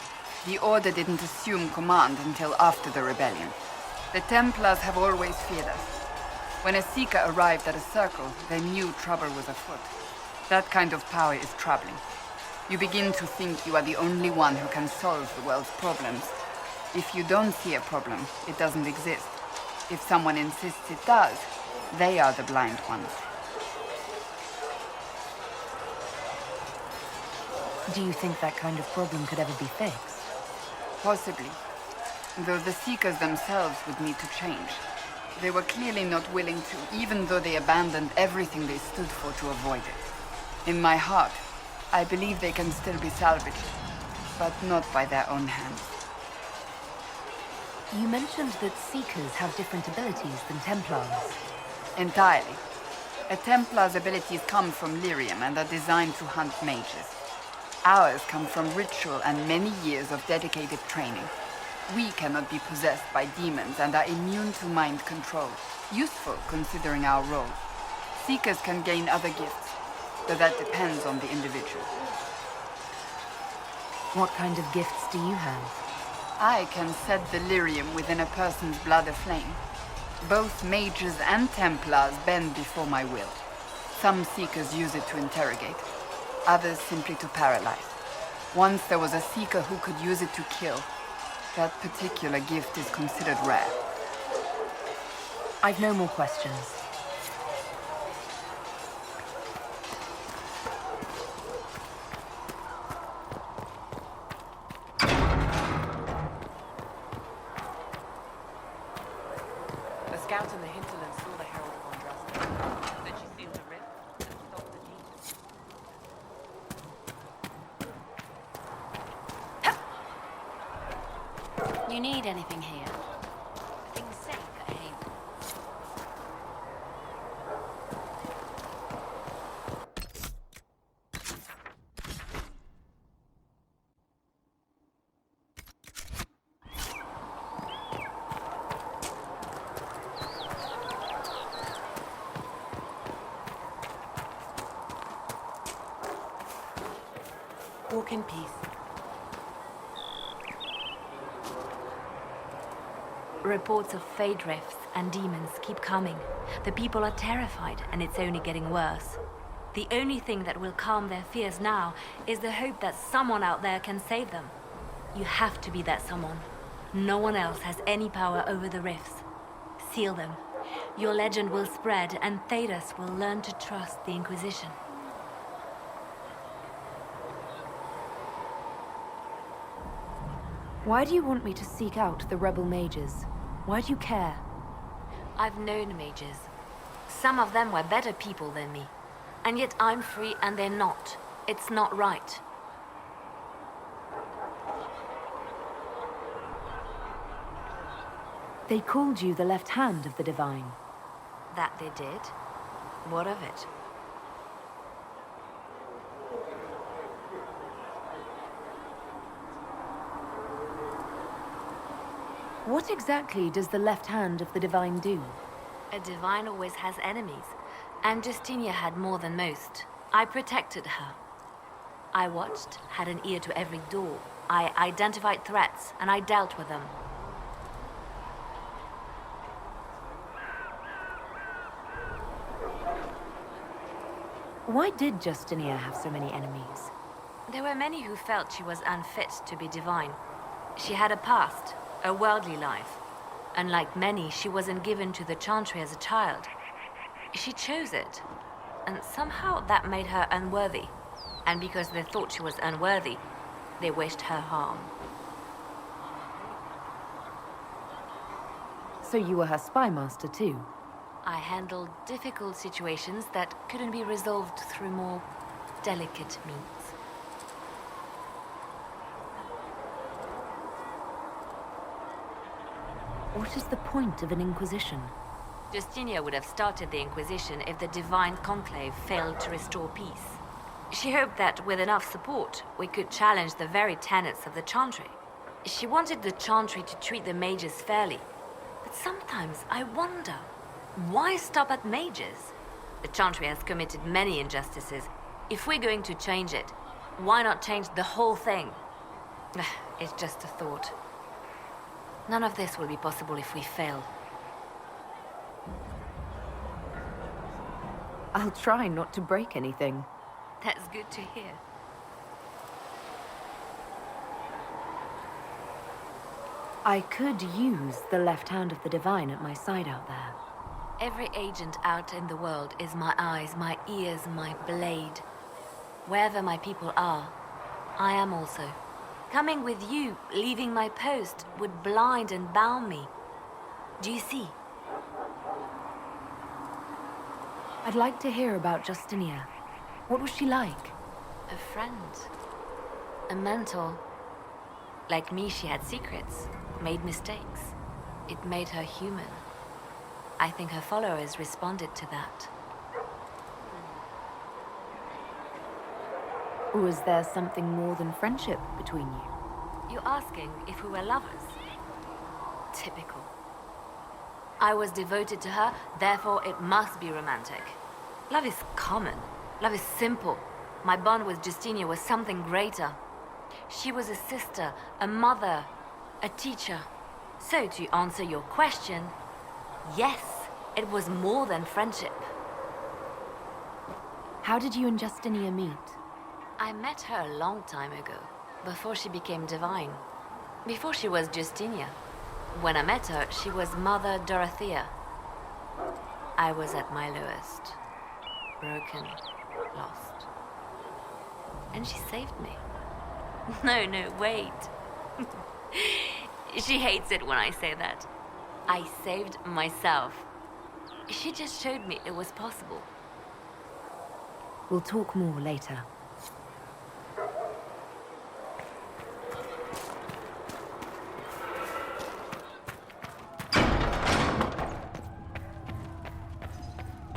S3: the Order didn't assume command until after the rebellion. The Templars have always feared us. When a Seeker arrived at a circle, they knew trouble was afoot. That kind of power is troubling. You begin to think you are the only one who can solve the world's problems. If you don't see a problem, it doesn't exist. If someone insists it does, they are the blind ones.
S1: Do you think that kind of problem could ever be fixed?
S3: Possibly. Though the Seekers themselves would need to change. They were clearly not willing to, even though they abandoned everything they stood for to avoid it. In my heart, I believe they can still be salvaged, but not by their own hands.
S1: You mentioned that Seekers have different abilities than Templars.
S3: Entirely. A Templar's abilities come from lyrium and are designed to hunt mages. Ours come from ritual and many years of dedicated training. We cannot be possessed by demons and are immune to mind control. Useful considering our role. Seekers can gain other gifts, though that depends on the individual.
S1: What kind of gifts do you have?
S3: I can set the lyrium within a person's blood aflame. Both mages and Templars bend before my will. Some Seekers use it to interrogate, others simply to paralyze. Once there was a Seeker who could use it to kill. That particular gift is considered rare.
S1: I've no more questions.
S11: A scout in the hinterland saw the Herald of Andraste. Then she sealed a rift and stopped the demons.
S2: You need anything here? Things safe at Haven.
S19: Walk in peace.
S2: Reports of fade rifts and demons keep coming. The people are terrified, and it's only getting worse. The only thing that will calm their fears now is the hope that someone out there can save them. You have to be that someone. No one else has any power over the rifts. Seal them. Your legend will spread, and Thedas will learn to trust the Inquisition.
S1: Why do you want me to seek out the rebel mages? Why do you care?
S2: I've known mages. Some of them were better people than me. And yet I'm free and they're not. It's not right.
S1: They called you the left hand of the Divine.
S2: That they did? What of it?
S1: What exactly does the left hand of the Divine do?
S2: A Divine always has enemies, and Justinia had more than most. I protected her. I watched, had an ear to every door. I identified threats, and I dealt with them.
S1: Why did Justinia have so many enemies?
S2: There were many who felt she was unfit to be divine. She had a past, a worldly life. Unlike many, she wasn't given to the Chantry as a child. She chose it, and somehow that made her unworthy. And because they thought she was unworthy, they wished her harm.
S1: So you were her spy master too?
S2: I handled difficult situations that couldn't be resolved through more delicate means.
S1: What is the point of an Inquisition?
S2: Justinia would have started the Inquisition if the Divine Conclave failed to restore peace. She hoped that with enough support, we could challenge the very tenets of the Chantry. She wanted the Chantry to treat the mages fairly. But sometimes I wonder, why stop at mages? The Chantry has committed many injustices. If we're going to change it, why not change the whole thing? It's just a thought. None of this will be possible if we fail.
S1: I'll try not to break anything.
S2: That's good to hear.
S1: I could use the left hand of the Divine at my side out there.
S2: Every agent out in the world is my eyes, my ears, my blade. Wherever my people are, I am also. Coming with you, leaving my post, would blind and bound me. Do you see?
S1: I'd like to hear about Justinia. What was she like?
S2: A friend. A mentor. Like me, she had secrets, made mistakes. It made her human. I think her followers responded to that.
S1: Was there something more than friendship between you?
S2: You're asking if we were lovers? Typical. I was devoted to her, therefore it must be romantic. Love is common. Love is simple. My bond with Justinia was something greater. She was a sister, a mother, a teacher. So to answer your question, yes, it was more than friendship.
S1: How did you and Justinia meet?
S2: I met her a long time ago, before she became divine. Before she was Justinia. When I met her, she was Mother Dorothea. I was at my lowest. Broken, lost. And she saved me. No, wait. She hates it when I say that. I saved myself. She just showed me it was possible.
S1: We'll talk more later.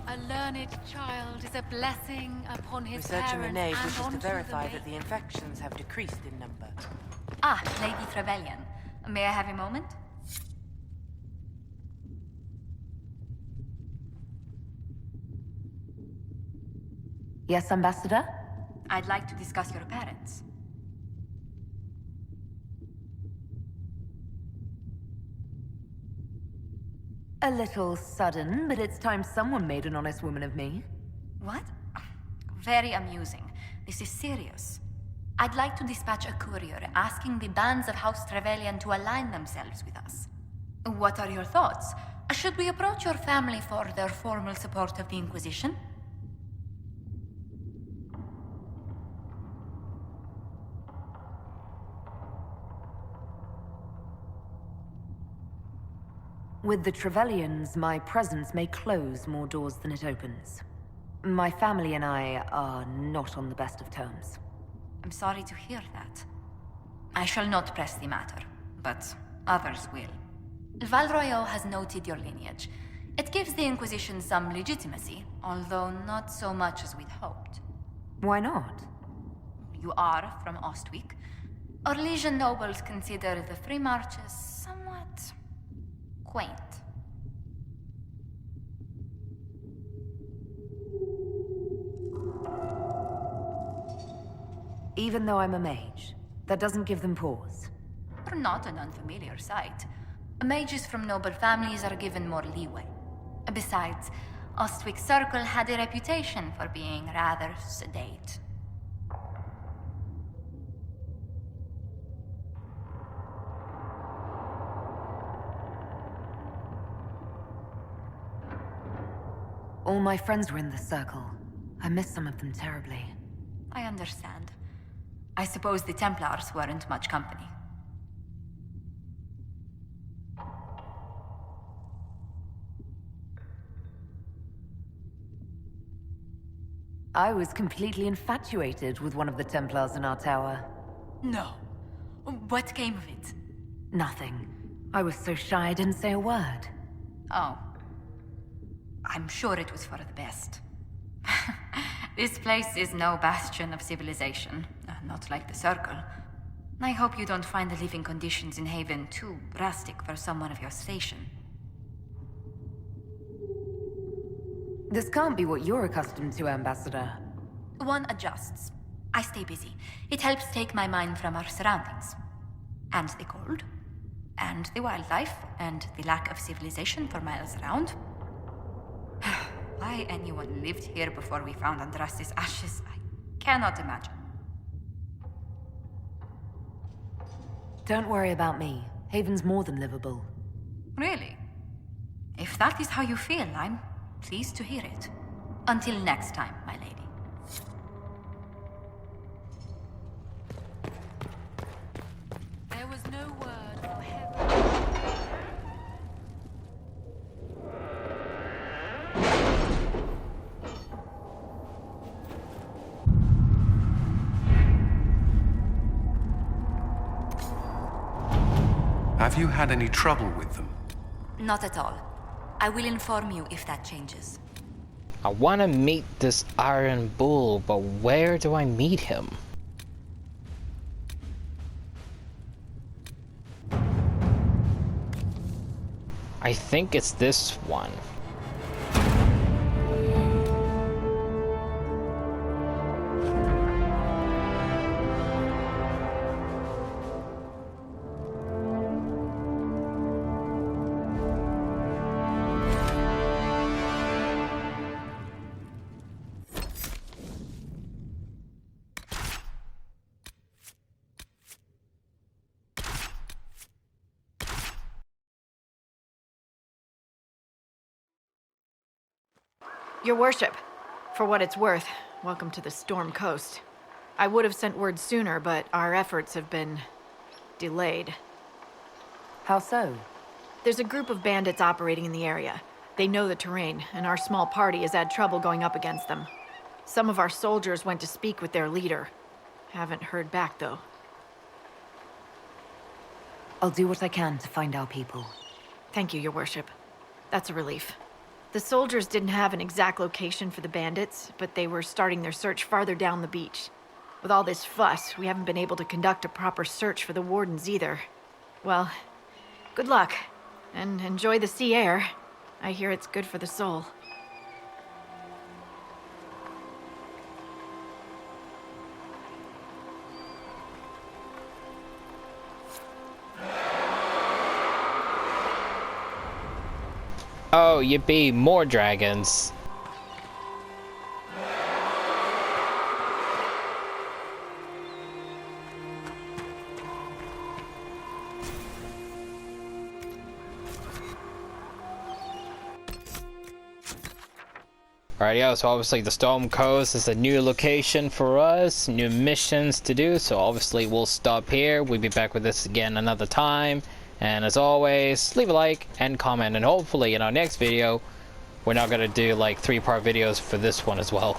S6: A learned child is a blessing upon his
S21: Researcher
S6: parents
S21: Renee
S6: and
S21: wishes to
S6: onto
S21: verify
S6: the
S21: that the infections have decreased in number.
S22: Ah, Lady Trevelyan. May I have a moment?
S1: Yes, Ambassador?
S22: I'd like to discuss your parents.
S1: A little sudden, but it's time someone made an honest woman of me.
S22: What? Very amusing. This is serious. I'd like to dispatch a courier asking the bands of House Trevelyan to align themselves with us. What are your thoughts? Should we approach your family for their formal support of the Inquisition?
S1: With the Trevelyans, my presence may close more doors than it opens. My family and I are not on the best of terms.
S22: I'm sorry to hear that. I shall not press the matter, but others will. Valroyo has noted your lineage. It gives the Inquisition some legitimacy, although not so much as we'd hoped.
S1: Why not?
S22: You are from Ostwick. Orlesian nobles consider the Free Marches somewhat quaint.
S1: Even though I'm a mage, that doesn't give them pause.
S22: You're not an unfamiliar sight. Mages from noble families are given more leeway. Besides, Ostwick Circle had a reputation for being rather sedate.
S1: All my friends were in the circle. I miss some of them terribly.
S22: I understand. I suppose the Templars weren't much company.
S1: I was completely infatuated with one of the Templars in our tower.
S22: No. What came of it?
S1: Nothing. I was so shy I didn't say a word.
S22: Oh. I'm sure it was for the best. This place is no bastion of civilization, not like the Circle. I hope you don't find the living conditions in Haven too drastic for someone of your station.
S1: This can't be what you're accustomed to, Ambassador.
S22: One adjusts. I stay busy. It helps take my mind from our surroundings. And the cold. And the wildlife. And the lack of civilization for miles around. Why anyone lived here before we found Andraste's ashes, I cannot imagine.
S1: Don't worry about me. Haven's more than livable.
S22: Really? If that is how you feel, I'm pleased to hear it. Until next time, my lady.
S6: There was no word for heaven.
S17: Have you had any trouble with them?
S22: Not at all. I will inform you if that changes.
S9: I want to meet this Iron Bull, but where do I meet him? I think it's this one.
S5: Your worship, for what it's worth, welcome to the Storm Coast. I would have sent word sooner, but our efforts have been delayed.
S1: How so?
S5: There's a group of bandits operating in the area. They know the terrain, and our small party has had trouble going up against them. Some of our soldiers went to speak with their leader. Haven't heard back, though.
S1: I'll do what I can to find our people.
S5: Thank you, your worship. That's a relief. The soldiers didn't have an exact location for the bandits, but they were starting their search farther down the beach. With all this fuss, we haven't been able to conduct a proper search for the wardens either. Well, good luck, and enjoy the sea air. I hear it's good for the soul.
S9: Oh, yippee, more dragons. Alright, so obviously the Storm Coast is a new location for us, new missions to do, so obviously we'll stop here. We'll be back with this again another time, and as always, leave a like and comment, and hopefully in our next video, we're not gonna do like 3-part videos for this one as well.